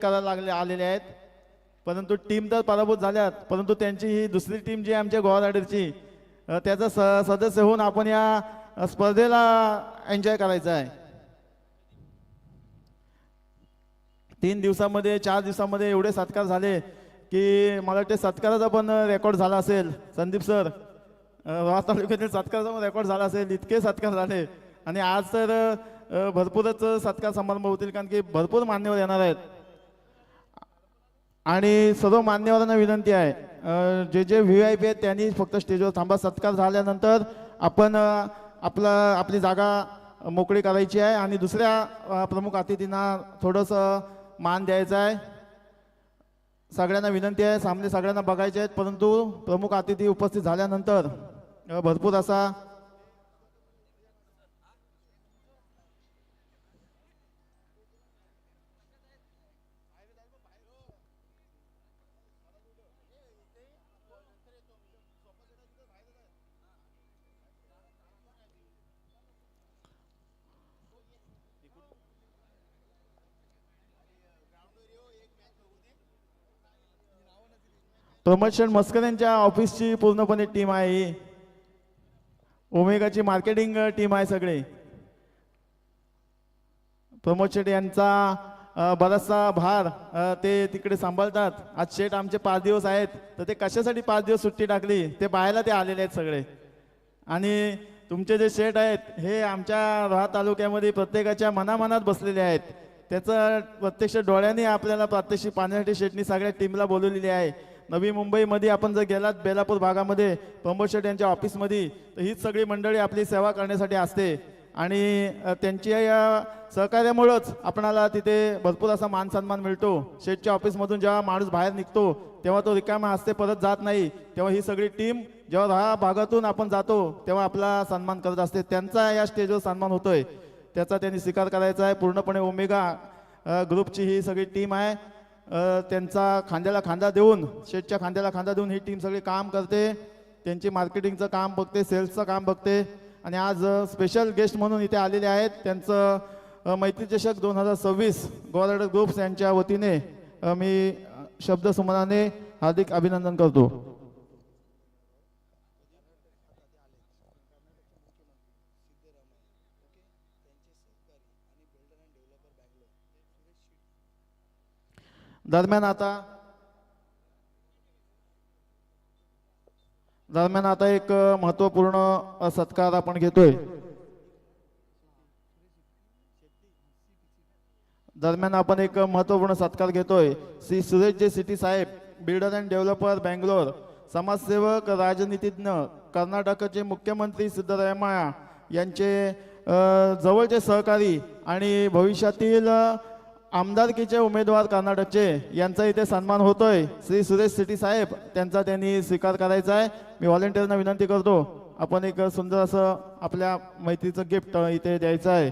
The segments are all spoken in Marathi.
करायला लागले आलेले आहेत, परंतु टीम तर पराभूत झाल्यात, परंतु त्यांची ही दुसरी टीम जी आहे आमच्या गोवाराडीची त्याचा सदस्य होऊन आपण या स्पर्धेला एन्जॉय करायचं आहे. 3 दिवसामध्ये 4 दिवसामध्ये एवढे सत्कार झाले की मला वाटते सत्काराचा पण रेकॉर्ड झाला असेल. संदीप सर, रोहा तालुक्यातील सत्काराचा पण रेकॉर्ड झाला असेल, इतके सत्कार झाले. आणि आज तर भरपूरच सत्कार समारंभ होतील, कारण की भरपूर मान्यवर येणार आहेत. आणि सर्व मान्यवरांना विनंती आहे, जे जे VIP आहेत त्यांनी फक्त स्टेजवर थांबा. सत्कार झाल्यानंतर आपण आपली जागा मोकळी करायची आहे आणि दुसऱ्या प्रमुख अतिथींना थोडंसं मान द्यायचा आहे. सगळ्यांना विनंती आहे, सामने सगळ्यांना बघायचे आहेत, परंतु प्रमुख अतिथी उपस्थित झाल्यानंतर भरपूर असा प्रमोद मस्कर यांच्या ऑफिसची पूर्णपणे टीम आहे. ओमेगाची मार्केटिंग टीम आहे सगळे. प्रमोद शेठ यांचा बराचसा भार ते तिकडे सांभाळतात. आज शेठ आमचे 5 दिवस आहेत, तर ते कशासाठी 5 दिवस सुट्टी टाकली ते पाहायला ते आलेले आहेत सगळे. आणि तुमचे जे शेठ आहेत हे आमच्या रोहा तालुक्यामध्ये प्रत्येकाच्या मनामनात बसलेले आहेत. त्याचं प्रत्यक्ष डोळ्यांनी आपल्याला प्रात्यक्षिक पाहण्यासाठी शेठनी सगळ्या टीमला बोलवलेली आहे. नवी मुंबईमध्ये आपण जर गेलात बेलापूर भागामध्ये प्रमोद शेठ यांच्या ऑफिसमध्ये, तर हीच सगळी मंडळी आपली सेवा करण्यासाठी असते. आणि त्यांच्या या सहकार्यामुळंच आपणाला तिथे भरपूर असा मान सन्मान मिळतो. शेठच्या ऑफिसमधून जेव्हा माणूस बाहेर निघतो तेव्हा तो रिकामा हस्ते परत जात नाही. तेव्हा ही सगळी टीम जेव्हा हा भागातून आपण जातो तेव्हा आपला सन्मान करत असते. त्यांचा या स्टेजवर सन्मान होतोय, त्याचा त्यांनी स्वीकार करायचा आहे. पूर्णपणे ओमेगा ग्रुपची ही सगळी टीम आहे. त्यांचा खांद्याला खांदा देऊन, शेठच्या खांद्याला खांदा देऊन ही टीम सगळी काम करते. त्यांची मार्केटिंगचं काम बघते, सेल्सचं काम बघते. आणि आज स्पेशल गेस्ट म्हणून इथे आलेले आहेत. त्यांचं मैत्री चषक 2026 गोवाराडर ग्रुप्स यांच्या वतीने मी शब्दसुमनाने हार्दिक अभिनंदन करतो. दरम्यान आता एक महत्वपूर्ण सत्कार आपण घेतोय. श्री सुरेश जे सिटी साहेब, बिल्डर अँड डेव्हलपर बँगलोर, समाजसेवक, राजनीतिज्ञ, कर्नाटकचे मुख्यमंत्री सिद्धरामय्या यांचे जवळचे सहकारी आणि भविष्यातील आमदारकीचे उमेदवार कर्नाटकचे, यांचा इथे सन्मान होतोय. श्री सुरेश सिटी साहेब, त्यांचा त्यांनी स्वीकार करायचा आहे. मी व्हॉलेंटिअरना विनंती करतो, आपण एक सुंदर असं आपल्या मैत्रीचं गिफ्ट इथे द्यायचं आहे.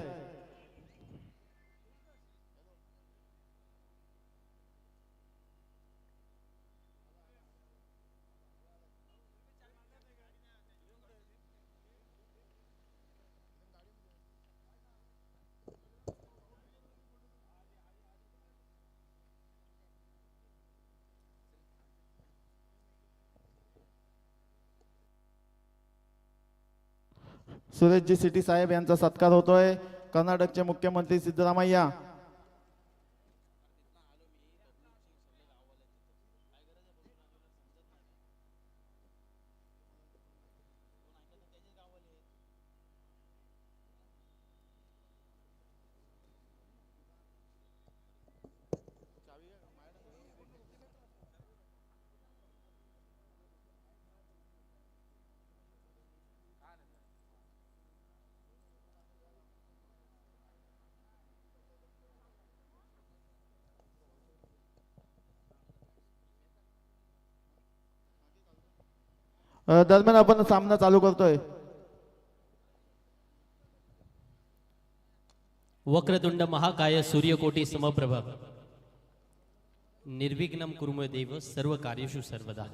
सुरेशजी सिटी साहेब यांचा सत्कार होतोय. कर्नाटकचे मुख्यमंत्री सिद्धरामय्या. दरम्यान आपण सामना चालू करतोय. वक्रतुंड महाकाय सूर्यकोटी समप्रभ निर्विघ्नं कुरु देव सर्व कार्येषु सर्वदा.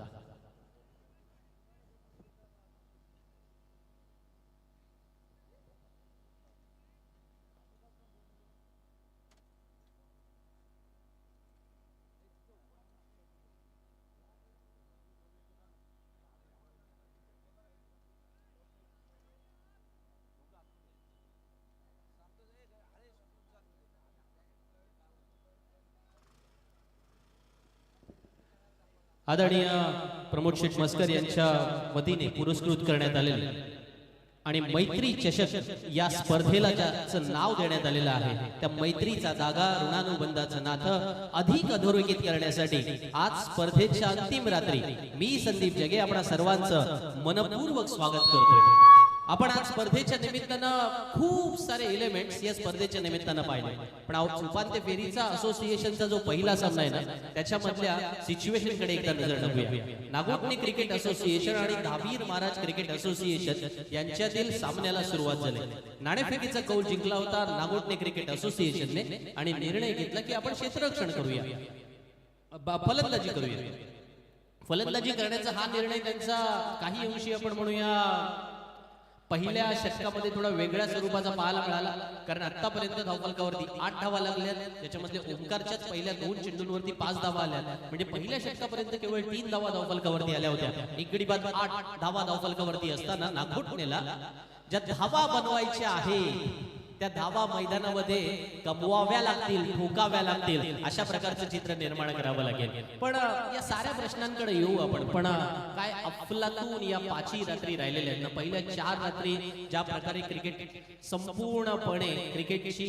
आदरणीय प्रमोद शेठ मस्कर यांच्या वतीने पुरस्कृत करण्यात आलेले आणि मैत्री चषक या स्पर्धेला ज्याचं नाव देण्यात आलेलं आहे त्या मैत्रीचा धागा ऋणानुबंधाचं नातं अधिक अधोरेखित करण्यासाठी आज स्पर्धेच्या अंतिम रात्री मी संदीप जगे आपण सर्वांचं मनपूर्वक स्वागत करतोय. आपण आज स्पर्धेच्या निमित्तानं खूप सारे एलिमेंट्स या स्पर्धेच्या निमित्तानं पाहिले, पण उपांत्य फेरीचा असोसिएशनचा जो पहिला सामना आहे ना त्याच्यामधल्या सिच्युएशन कडे एकदा नजर टाकूया. नागोठणे क्रिकेट असोसिएशन आणि धाबीर महाराज क्रिकेट असोसिएशन यांच्यातील सामन्याला सुरुवात झाली. नाणेफेकीचा कौल जिंकला होता नागोठणे क्रिकेट असोसिएशनने आणि निर्णय घेतला की आपण क्षेत्ररक्षण करूया, फलंदाजी करूया. फलंदाजी करण्याचा हा निर्णय त्यांचा काही अंशी आपण म्हणूया पहिल्या षटकामध्ये थोडा वेगळ्या स्वरूपाचा पाहायला मिळाला, कारण आतापर्यंत धावफलकावरती 8 धावा लागल्यात, त्याच्यामध्ये ओंकारच्याच पहिल्या 2 चेंडूंवरती 5 धावा आल्या. म्हणजे पहिल्या षटकापर्यंत केवळ 3 धावा धावफलकावरती आल्या होत्या. एक गडी बाद 8 धावा धावफलकावरती असताना नागोठणेला ज्या धावा बनवायच्या आहे त्या धावा मैदानामध्ये कमवाव्या लागतील, ठोकाव्या लागतील, अशा प्रकारचं चित्र निर्माण करावं लागेल. पण या साऱ्या प्रश्नांकडे येऊ आपण. पण काय अफलातून या 5 रात्री राहिलेल्या आहेत ना. पहिल्या 4 रात्री ज्या प्रकारे क्रिकेट संपूर्णपणे क्रिकेटची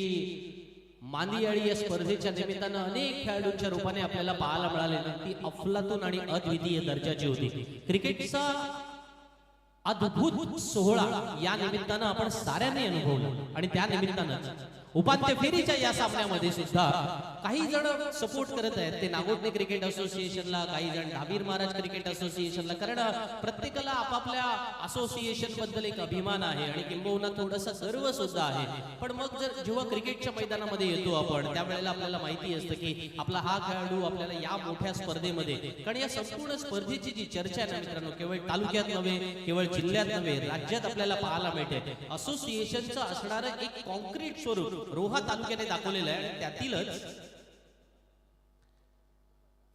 मांदियाळी या स्पर्धेच्या निमित्तानं अनेक खेळाडूंच्या रूपाने आपल्याला पाहायला मिळाले ना, ती अफलातून आणि अद्वितीय दर्जाची होती. क्रिकेटचा अद्भुत सोहळा या निमित्तानं आपण साऱ्यांनी अनुभवलं आणि त्या निमित्तानं उपांत्य फेरीच्या या सामन्यामध्ये सुद्धा काही जण सपोर्ट करत आहेत ते नागोठणे क्रिकेट असोसिएशनला, काही जण धाबीर महाराज क्रिकेट असोसिएशनला, कारण प्रत्येकाला आपापल्या असोसिएशन बद्दल एक अभिमान आहे आणि किंबहुना थोडासा गर्व सुद्धा आहे. पण मग जर जेव्हा क्रिकेटच्या मैदानामध्ये येतो आपण त्यावेळेला आपल्याला माहिती असतं की आपला हा खेळाडू आपल्याला या मोठ्या स्पर्धेमध्ये, कारण या संपूर्ण स्पर्धेची जी चर्चा आहे ना मित्रांनो, केवळ तालुक्यात नव्हे, केवळ जिल्ह्यात नव्हे, राज्यात आपल्याला पाहायला मिळते. असोसिएशनचं असणारं एक कॉन्क्रीट स्वरूप रोहा तालुक्याने दाखवलेलं आहे. त्यातीलच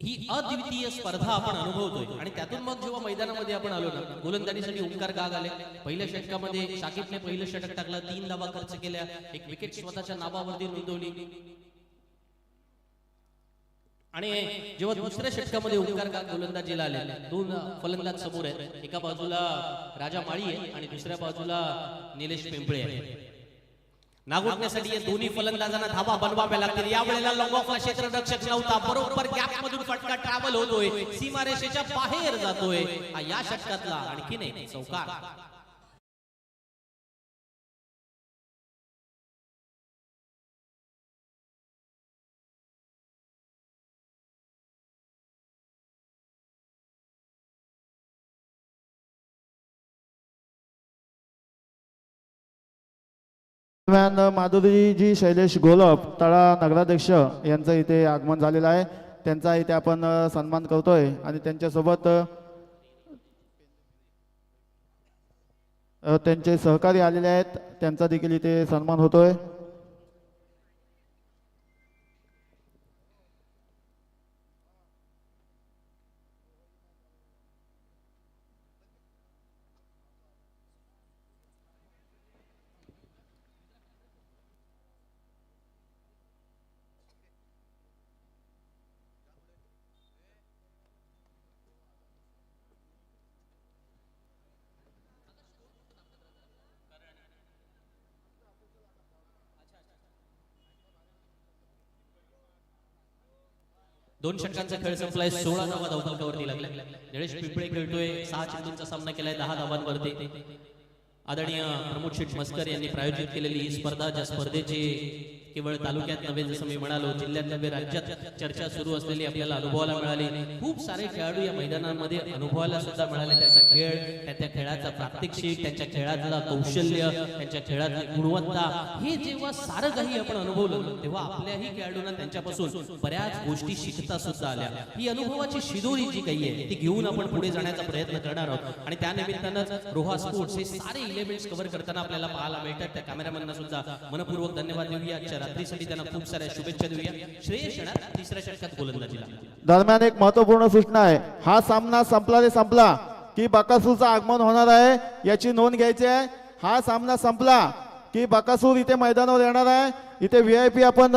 ही अद्वितीय स्पर्धा आपण अनुभवतोय आणि त्यातून मग जेव्हा मैदानामध्ये आपण आलो ना, गोलंदाजीसाठी ओंकार गाग आले. पहिल्या षटकामध्ये शाकिबने पहिलं षटक टाकलं, 3 धावा खर्च केल्या, एक विकेट स्वतःच्या नावावरती नोंदवली. आणि जेव्हा दुसऱ्या षटकामध्ये ओंकार गाग गोलंदाजीला आले, 2 फलंदाज समोर आहेत. एका बाजूला राजा माळी आहे आणि दुसऱ्या बाजूला निलेश पिंपळे आहे. नागोठण्यासाठी या दोन्ही फलंदाजांना धावा बनवाव्या लागतील. या वेळेला लॉंग ऑफला क्षेत्ररक्षक नव्हता, बरोबर गॅप मधून फटका ट्रॅव्हल होतोय, सीमारेषेच्या बाहेर जातोय. या षटकातला आणखीन एक चौकार. माधुरीजी शैलेश घोलप तळा नगराध्यक्ष यांचं इथे आगमन झालेलं आहे. त्यांचा इथे आपण सन्मान करतोय आणि त्यांच्यासोबत त्यांचे सहकारी आलेले आहेत, त्यांचा देखील इथे सन्मान होतोय. दोन षटकांचा खेळ संपलाय, 16 धावा धावफलकावरती लागल्या. निलेश पिंपळे खेळतोय, 6 चेंडूंचा सामना केलाय, 10 धावांवरती. आदरणीय प्रमोद शेठ मस्कर यांनी प्रायोजित केलेली ही स्पर्धा, ज्या स्पर्धेची केवळ तालुक्यात नव्हे, जसं मी म्हणालो, जिल्ह्यात नव्हे, राज्यात चर्चा सुरू असलेली आपल्याला अनुभवायला मिळाली. खूप सारे खेळाडू या मैदानामध्ये अनुभवायला सुद्धा मिळाले. त्यांचा खेळ, त्या खेळाचा प्रात्यक्षिक, त्यांच्या खेळातला कौशल्य, त्यांच्या खेळातली गुणवत्ता, हे जेव्हा सारं काही आपण अनुभवलं तेव्हा आपल्याही खेळाडूंना त्यांच्यापासून बऱ्याच गोष्टी शिकता सुद्धा आल्या. ही अनुभवाची शिदोरी जी काही आहे ती घेऊन आपण पुढे जाण्याचा प्रयत्न करणार आहोत आणि त्या निमित्तानं रोहा स्पोर्ट्स हे सारे एलिमेंट्स कव्हर करताना आपल्याला पाहायला मिळतात. त्या कॅमेरामॅनना सुद्धा मनपूर्वक धन्यवाद देऊया. रात्रीसाठी त्यांना खूप साऱ्या शुभेच्छा देऊया. श्रेयस येणार तिसऱ्या षटकात गोलंदाजीला. दरम्यान एक महत्वपूर्ण सूचना आहे, हा सामना संपला रे संपला की बकासूरचं आगमन होणार आहे, याची नोंद घ्यायची आहे. हा सामना संपला की बकासूर इथे मैदानावर येणार आहे. इथे VIP आपण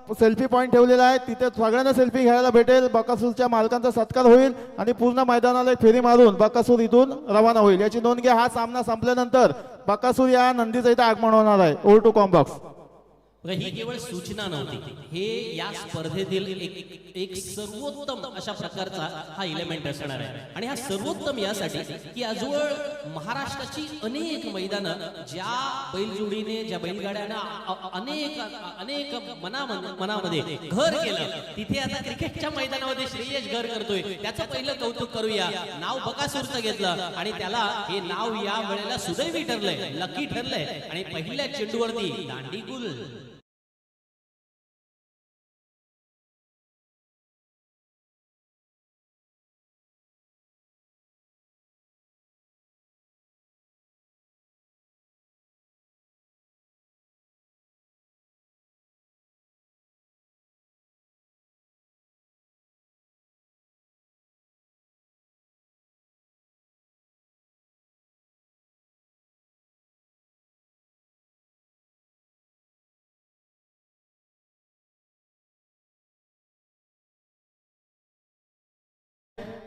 सेल्फी पॉईंट ठेवलेला आहे, तिथे सगळ्यांना सेल्फी घ्यायला भेटेल. बकासूरच्या मालकांचा सत्कार होईल आणि पूर्ण मैदानाला एक फेरी मारून बकासूर इथून रवाना होईल. याची नोंद घ्या. हा सामना संपल्यानंतर बकासूर या नंदीचं इथे आगमन होणार आहे. Over to combox. ही केवळ सूचना नव्हती, हे या स्पर्धेतील एक सर्वोत्तम अशा प्रकारचा हा इलेमेंट असणार आहे. आणि हा सर्वोत्तम यासाठी की आजवळ महाराष्ट्राची अनेक मैदानं ज्या बैलजोडीने ज्या बैलगाड्यानं अनेक मनामध्ये घर केलं, तिथे आता क्रिकेटच्या मैदानामध्ये श्रेयश घर करतोय. त्याचं पहिलं कौतुक करूया. नाव बकासूरचं घेतलं आणि त्याला हे नाव या वेळेला सुदैवी ठरलंय, लकी ठरलंय आणि पहिल्या चेंडूवरती दांडीगुल.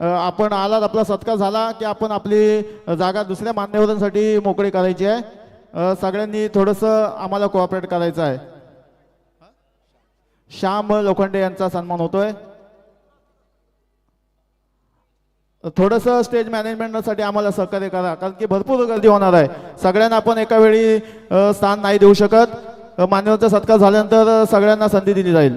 आपण आलात, आपला सत्कार झाला की आपण आपली जागा दुसऱ्या मान्यवरांसाठी मोकळी करायची आहे. सगळ्यांनी थोडंसं आम्हाला कोऑपरेट करायचं आहे. श्याम लोखंडे यांचा सन्मान होतोय. थोडंसं स्टेज मॅनेजमेंटसाठी आम्हाला सहकार्य करा, कारण की भरपूर गर्दी होणार आहे. सगळ्यांना आपण एका वेळी स्थान नाही देऊ शकत. मान्यवरांचा सत्कार झाल्यानंतर सगळ्यांना संधी दिली जाईल.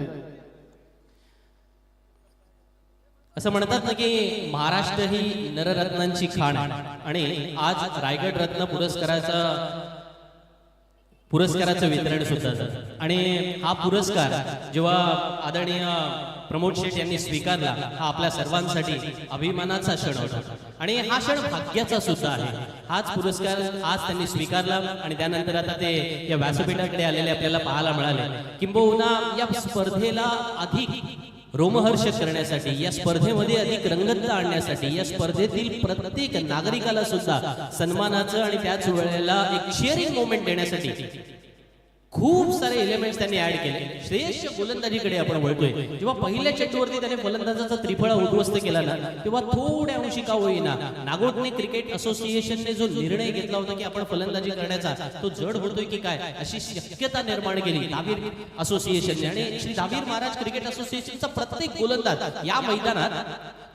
असं म्हणतात ना की महाराष्ट्र ही नररत्नांची खाण आणि आज रायगड रत्न पुरस्काराचं वितरण सुद्धा झालं. आणि हा पुरस्कार जेव्हा आदरणीय प्रमोद शेठ यांनी स्वीकारला, हा आपल्या सर्वांसाठी अभिमानाचा क्षण होता आणि हा क्षण भाग्याचा सुद्धा आहे. हाच पुरस्कार आज त्यांनी स्वीकारला आणि त्यानंतर आता ते या व्यासपीठाकडे आलेले आपल्याला पाहायला मिळाले. किंबहुना या स्पर्धेला अधिक रोमहर्षक करण्यासाठी, या स्पर्धेमध्ये अधिक रंगतता आणण्यासाठी, या स्पर्धेतील प्रत्येक नागरिकाला सुद्धा सन्मानाचं आणि त्याच वेळेला एक शेअरिंग मोमेंट देण्यासाठी खूप सारे एलिमेंट्स त्यांनी ऍड केले. श्रेयसच्या गोलंदाजीकडे आपण वळतोय. जेव्हा पहिल्या चेंडूवरती त्याने फलंदाजाचा त्रिफळा उद्ध्वस्त केला ना, तेव्हा थोड्या अंशी का होईना नागोठणे क्रिकेट असोसिएशनने जो निर्णय घेतला होता की आपण फलंदाजी करण्याचा, तो जड होतोय की काय अशी शक्यता निर्माण केली धावीर असोसिएशनने. आणि श्री धावीर महाराज क्रिकेट असोसिएशनचा प्रत्येक गोलंदाज या मैदानात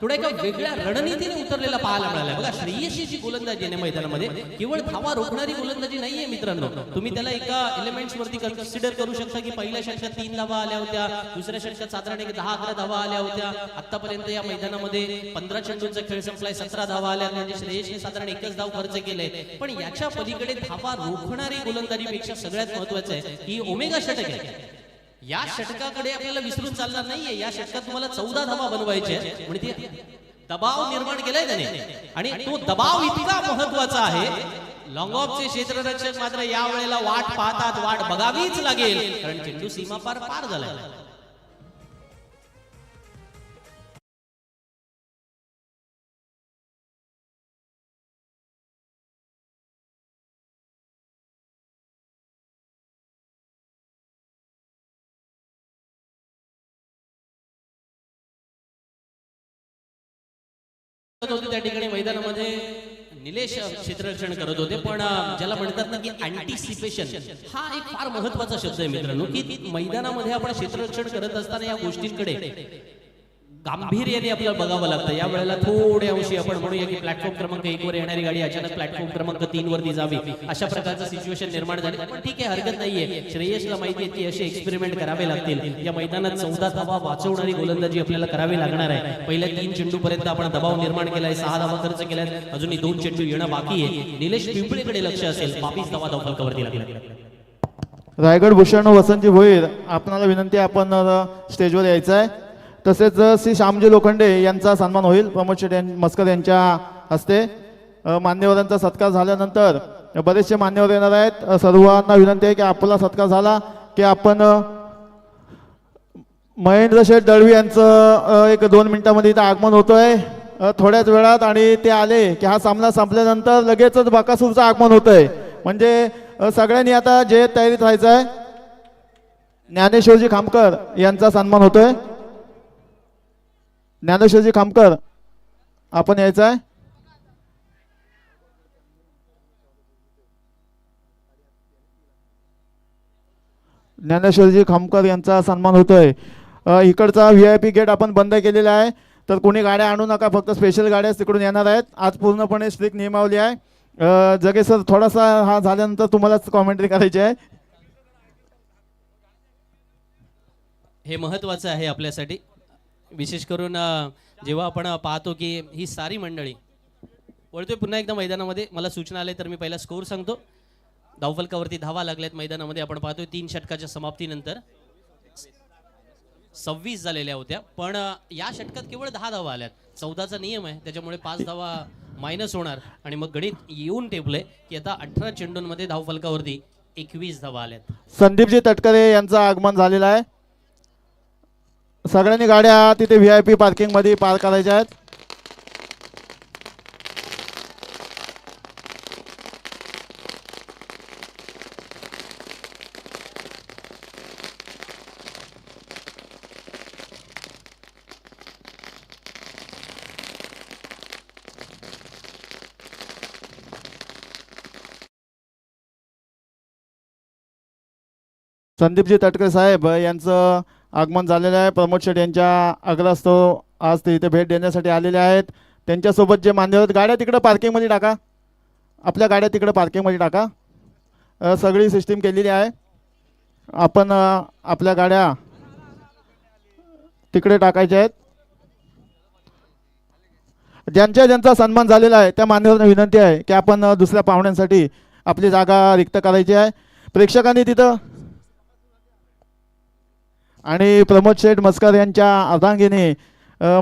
थोड्या एका वेगळ्या रणनीतीने उतरलेला पाहायला मिळाला. बघा, श्रेयशीची गोलंदाजी आहे मैदानामध्ये, केवळ धावा रोखणारी गोलंदाजी नाहीये मित्रांनो. तुम्ही त्याला एका एलिमेंट्स वरती कन्सिडर करू शकता की पहिल्या षटकात 3 धावा आल्या होत्या, दुसऱ्या षटकात साधारण 10-11 धावा आल्या होत्या. आतापर्यंत या मैदानामध्ये 15 चेंडूंचा खेळ संपलाय, 17 धावा आल्या, म्हणजे श्रेयसने साधारण 1च धाव खर्च केले. पण याच्या पलीकडे धावा रोखणारी गोलंदाजीपेक्षा सगळ्यात महत्वाचं आहे की ओमेगा षटक आहे. या षटकाकडे आपल्याला विसरून चालणार नाहीये. या षटकात तुम्हाला 14 धावा बनवायचे म्हणजे ते दबाव निर्माण केलाय त्याने आणि तो दबाव इतका महत्वाचा आहे. लॉंग ऑफचे क्षेत्ररक्षक मात्र या वेळेला वाट पाहतात, वाट बघावीच लागेल, कारण चेंडू सीमा पार झालाय. त्या ठिकाणी मैदानामध्ये निलेश क्षेत्ररक्षण करत होते. पण ज्याला म्हणतात ना की अँटिसिपेशन, हा एक फार महत्वाचा शब्द आहे मित्रांनो, की मैदानामध्ये आपण क्षेत्ररक्षण करत असताना या गोष्टींकडे गांभीर्याने आपल्याला बघावं लागतं. या वेळेला थोड्या अंशी आपण म्हणूया की प्लॅटफॉर्म क्रमांक 1 वर येणारी गाडी अचानक प्लॅटफॉर्म क्रमांक 3 वरती जावी, अशा प्रकारचं सिच्युएशन निर्माण झाली. पण ठीक आहे, हरकत नाहीये. श्रेयसला माहिती आहे की असे एक्सपेरिमेंट करावे लागतील. या मैदानात 14 धावा वाचवणारी गोलंदाजी आपल्याला करावी लागणार आहे. पहिल्या 3 चेंडू पर्यंत आपण दबाव निर्माण केलाय, 6 धावा खर्च केल्यात, अजूनही 2 चेंडू येणं बाकी आहे. निलेश पिंपळेकडे लक्ष असेल, 22 धावा धावफलकावरती लागल्या. रायगड भूषण वसंतजी भोईर, आपणाला विनंती आहे आपण स्टेजवर यायचं आहे. तसेच श्री श्यामजी लोखंडे यांचा सन्मान होईल प्रमोद शेठ मस्कर यांच्या हस्ते. मान्यवरांचा सत्कार झाल्यानंतर बरेचसे मान्यवर येणार आहेत. सर्वांना विनंती आहे की आपला सत्कार झाला की आपण महेंद्र शेठ दळवी यांचं 1-2 मिनिटांमध्ये इथं आगमन होतोय थोड्याच वेळात. आणि ते आले की हा सामना संपल्यानंतर लगेचच बकासूरचं आगमन होतंय. म्हणजे सगळ्यांनी आता जे तयारीत राहायचं आहे. ज्ञानेश्वरजी खामकर यांचा सन्मान होतोय. ज्ञानेश्वरजी खामकर आपण यायचं आहे. ज्ञानेश्वरजी खामकर यांचा सन्मान होतोय. इकडचा VIP गेट आपण बंद केलेला आहे, तर कोणी गाड्या आणू नका, फक्त स्पेशल गाड्या तिकडून येणार आहेत. आज पूर्णपणे स्ट्रिक्ट नियमावली आहे. जगे सर थोडासा हा झाल्यानंतर तुम्हालाच कॉमेंट्री करायची आहे. हे महत्त्वाचं आहे आपल्यासाठी, विशेष करून जेव्हा आपण पाहतो की ही सारी मंडळी वळतोय पुन्हा एकदा मैदानामध्ये. मला सूचना आली तर मी पहिला स्कोर सांगतो. धावफलकावरती धावा लागल्यात मैदानामध्ये. आपण पाहतोय 3 षटकाच्या समाप्तीनंतर 26 झालेल्या होत्या, पण या षटकात केवळ 10 धावा आल्यात. 14चा नियम आहे, त्याच्यामुळे 5 धावा मायनस होणार आणि मग गणित येऊन टेपलंय की आता 18 चेंडूंमध्ये धावफलकावरती 21 धावा आल्यात. संदीपजी तटकरे यांचं आगमन झालेलं आहे. सगळ्यांनी गाड्या तिथे VIP पार्किंग मध्ये पार्क करायच्या आहेत. संदीपजी तटकरे साहेब यांचं आगमन झालेलं आहे. प्रमोद शेठ यांच्या आग्रहास्तव आज ते इथे भेट देण्यासाठी आलेले आहेत. त्यांच्यासोबत जे मान्यवर गाड्या तिकडे पार्किंगमध्ये टाका, आपल्या गाड्या तिकडे पार्किंगमध्ये टाका. सगळी सिस्टीम केलेली आहे. आपण आपल्या गाड्या तिकडे टाकायच्या आहेत. ज्यांचा सन्मान झालेला आहे त्या मान्यवरांना विनंती आहे की आपण दुसऱ्या पाहुण्यांसाठी आपली जागा रिक्त करायची आहे. प्रेक्षकांनी तिथं आणि प्रमोद शेठ मस्कर यांच्या अर्धांगिनी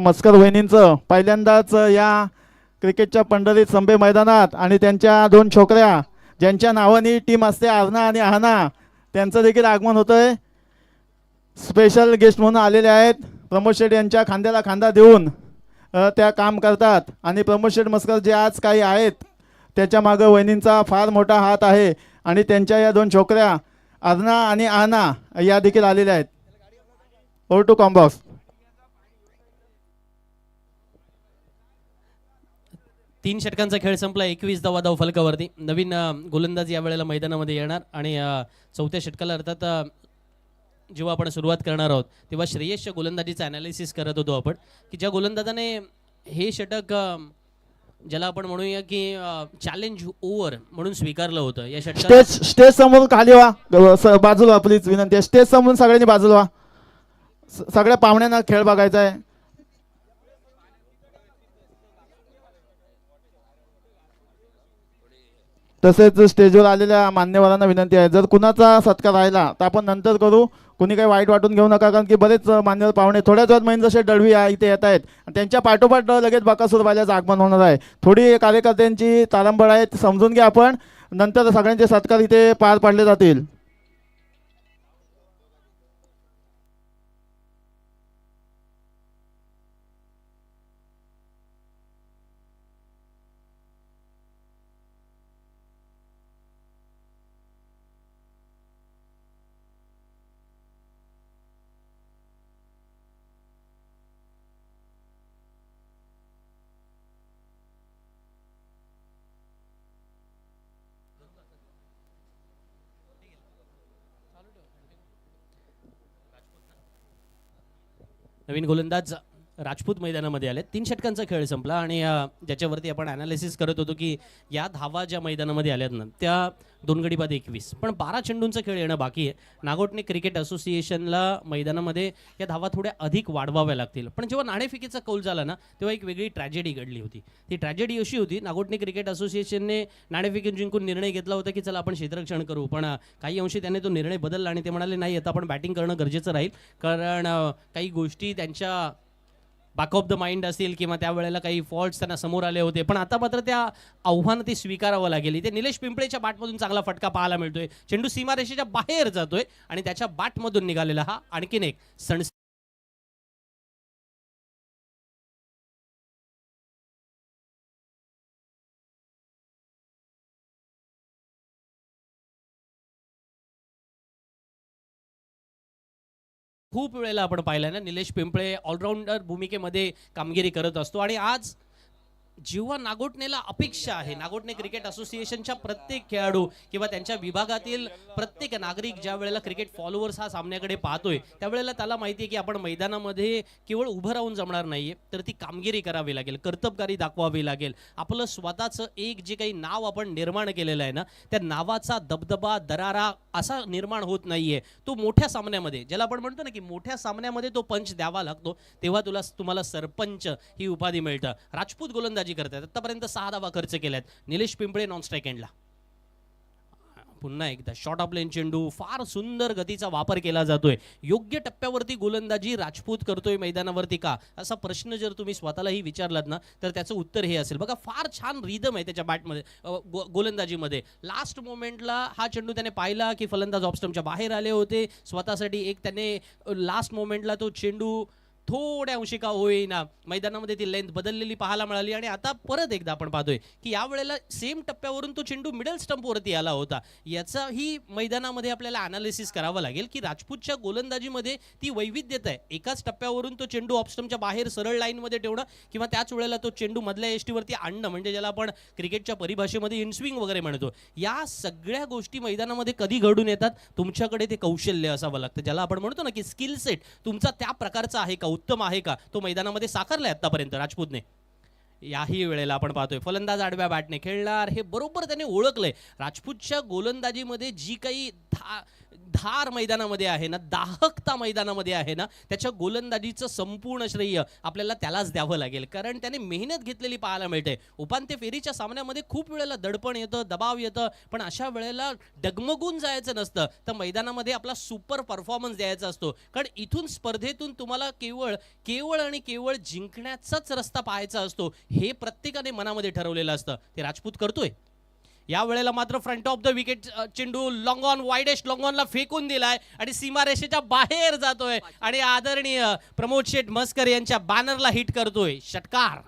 मस्कर वहिनींचं पहिल्यांदाच या क्रिकेटच्या पंढरीत संभे मैदानात आणि त्यांच्या 2 छोकऱ्या ज्यांच्या नावाने टीम असते आरणा आणि आहाना, त्यांचं देखील आगमन होतंय. स्पेशल गेस्ट म्हणून आलेले आहेत. प्रमोद शेठ यांच्या खांद्याला खांदा देऊन त्या काम करतात आणि प्रमोद शेठ मस्कर जे आज काही आहेत त्याच्या मागं वहिनींचा फार मोठा हात आहे आणि त्यांच्या या 2 छोकऱ्या अरणा आणि आहाना या देखील आलेल्या आहेत. Over to combox. 3 षटकांचा खेळ संपला. 21 धावा धावफलकावरती. नवीन गोलंदाज या वेळेला मैदानामध्ये येणार आणि 4थ्या षटकाला अर्थात जेव्हा आपण सुरुवात करणार आहोत तेव्हा श्रेयसच्या गोलंदाजीचं ॲनालिसिस करत होतो आपण की ज्या गोलंदाजाने हे षटक ज्याला आपण म्हणूया की चॅलेंज ओव्हर म्हणून स्वीकारलं होतं. या षटकात स्टेज समोर खाली व्हा, बाजूला प्लीज विनंती आहे. स्टेज समोरून सगळ्यांनी बाजूला व्हा. सगळ्या पाहुण्यांना खेळ बघायचा आहे. तसेच स्टेजवर आलेल्या मान्यवरांना विनंती आहे, जर कुणाचा सत्कार राहिला तर आपण नंतर करू. कुणी काही वाईट वाटून घेऊ नका, कारण की बरेच मान्यवर पाहुणे थोड्याच वेळात महेंद्र शेठ दळवी इथे येत आहेत. त्यांच्या पाठोपाठ लगेच बकासूर बाल्याचं आगमन होणार आहे. थोडी कार्यकर्त्यांची तारंबळ आहे, समजून घ्या. आपण नंतर सगळ्यांचे सत्कार इथे पार पाडले जातील. नवीन गोलंदाज राजपूत मैदानामध्ये आले. 3 षटकांचा खेळ संपला आणि ज्याच्यावरती आपण ॲनालिसिस करत होतो की या धावा ज्या मैदानामध्ये आल्यात ना त्या 2 गडी बाद 21, पण 12 चेंडूंचा खेळ येणं बाकी आहे. नागोठणे क्रिकेट असोसिएशनला मैदानामध्ये या धावा थोड्या अधिक वाढवाव्या लागतील. पण जेव्हा नाणेफेकीचा कौल झाला ना तेव्हा एक वेगळी ट्रॅजेडी घडली होती. ती ट्रॅजेडी अशी होती, नागोठणे क्रिकेट असोसिएशनने नाणेफेकी जिंकून निर्णय घेतला होता की चला आपण क्षेत्ररक्षण करू, पण काही अंशी त्याने तो निर्णय बदलला आणि ते म्हणाले नाही आता आपण बॅटिंग करणं गरजेचं राहील, कारण काही गोष्टी त्यांच्या बॅक ऑफ द माइंड असतील किंवा त्यावेळेला काही फॉल्ट्स त्यांना समोर आले होते. पण आता मात्र त्या आव्हान ते स्वीकारावं लागेल. इथे निलेश पिंपळेच्या बॅटमधून चांगला फटका पाहायला मिळतोय. चेंडू सीमारेषेच्या बाहेर जातोय आणि त्याच्या बॅटमधून निघालेला हा आणखीन एक सण खूप वेळेला आपण पाहिलं ना, निलेश पिंपळे ऑलराऊंडर भूमिकेमध्ये कामगिरी करत असतो आणि आज जेव्हा नागोठणेला अपेक्षा आहे, नागोठणे क्रिकेट असोसिएशनच्या प्रत्येक खेळाडू किंवा त्यांच्या विभागातील प्रत्येक नागरिक ज्या वेळेला क्रिकेट फॉलोअर्स हा सामन्याकडे पाहतोय त्यावेळेला त्याला माहिती आहे की आपण मैदानामध्ये केवळ उभं राहून जमणार नाहीये, तर ती कामगिरी करावी लागेल, कर्तबगारी दाखवावी लागेल. आपलं स्वतःचं एक जे काही नाव आपण निर्माण केलेलं आहे ना, त्या नावाचा दबदबा दरारा असा निर्माण होत नाहीये. तो मोठ्या सामन्यामध्ये, ज्याला आपण म्हणतो ना की मोठ्या सामन्यामध्ये तो पंच द्यावा लागतो, तेव्हा तुम्हाला सरपंच ही उपाधी मिळतं. राजपूत गोलंदाजी करतात, आतापर्यंत 6 धावा खर्च केल्यात. निलेश पिंपळे नॉन स्ट्राईक एंडला. पुन्हा एकदा शॉर्ट ऑफ लेन चेंडू, फार सुंदर गतीचा वापर केला जातोय. योग्य टप्प्यावरती गोलंदाजी राजपूत करतोय मैदानावरती का, असा प्रश्न जर तुम्ही स्वतःलाही विचारलात ना, तर त्याचं उत्तर हे असेल. बघा, फार छान रिदम आहे त्याच्या बॅटमध्ये, गोलंदाजीमध्ये. लास्ट मोमेंटला हा चेंडू त्याने पाहिला की फलंदाज ऑफस्टम्पच्या बाहेर आले होते. स्वतःसाठी एक त्याने लास्ट मोमेंटला तो चेंडू थोड्या अंशी का होईना मैदानामध्ये ती लेंथ बदललेली पाहायला मिळाली. आणि आता परत एकदा आपण पाहतोय की यावेळेला सेम टप्प्यावरून तो चेंडू मिडल स्टंपवरती आला होता. याचाही मैदानामध्ये आपल्याला अनालिसिस करावं लागेल की राजपूतच्या गोलंदाजीमध्ये ती वैविध्यता आहे. एकाच टप्प्यावरून तो चेंडू ऑफस्टंपच्या बाहेर सरळ लाईनमध्ये ठेवणं किंवा त्याच वेळेला तो चेंडू मधल्या एसटीवरती आणणं, म्हणजे ज्याला आपण क्रिकेटच्या परिभाषेमध्ये इनस्विंग वगैरे म्हणतो, या सगळ्या गोष्टी मैदानामध्ये कधी घडून येतात, तुमच्याकडे ते कौशल्य असावं लागतं, ज्याला आपण म्हणतो ना की स्किल सेट तुमचा त्या प्रकारचा आहे का, उत्तम आहे का, तो मैदानामध्ये साकारलाय आतापर्यंत राजपूतने. याही वेळेला आपण पाहतोय फलंदाज आडव्या बॅटने खेळणार, हे बरोबर त्याने ओळखलंय. राजपूतच्या गोलंदाजीमध्ये जी काही धार मैदानामध्ये आहे ना, दाहकता मैदानामध्ये आहे ना, त्याच्या गोलंदाजीचं संपूर्ण श्रेय आपल्याला त्यालाच द्यावं लागेल, कारण त्याने मेहनत घेतलेली पाहायला मिळते. उपांत्य फेरीच्या सामन्यामध्ये खूप वेळेला दडपण येतं, दबाव येतं, पण अशा वेळेला डगमगून जायचं नसतं, तर मैदानामध्ये आपला सुपर परफॉर्मन्स द्यायचा असतो. कारण इथून स्पर्धेतून तुम्हाला केवळ आणि केवळ जिंकण्याचाच रस्ता पाहायचा असतो, हे प्रत्येकाने मनामध्ये ठरवलेलं असतं. ते राजपूत करतोय. या वेळेला मात्र फ्रंट ऑफ द विकेट चेंडू लॉंग ऑन, वाईडेस्ट लॉंग ऑनला फेकून दिलाय आणि सीमारेषेच्या बाहेर जातोय आणि आदरणीय प्रमोद शेठ म्हसकर यांच्या बॅनरला हिट करतोय. षटकार.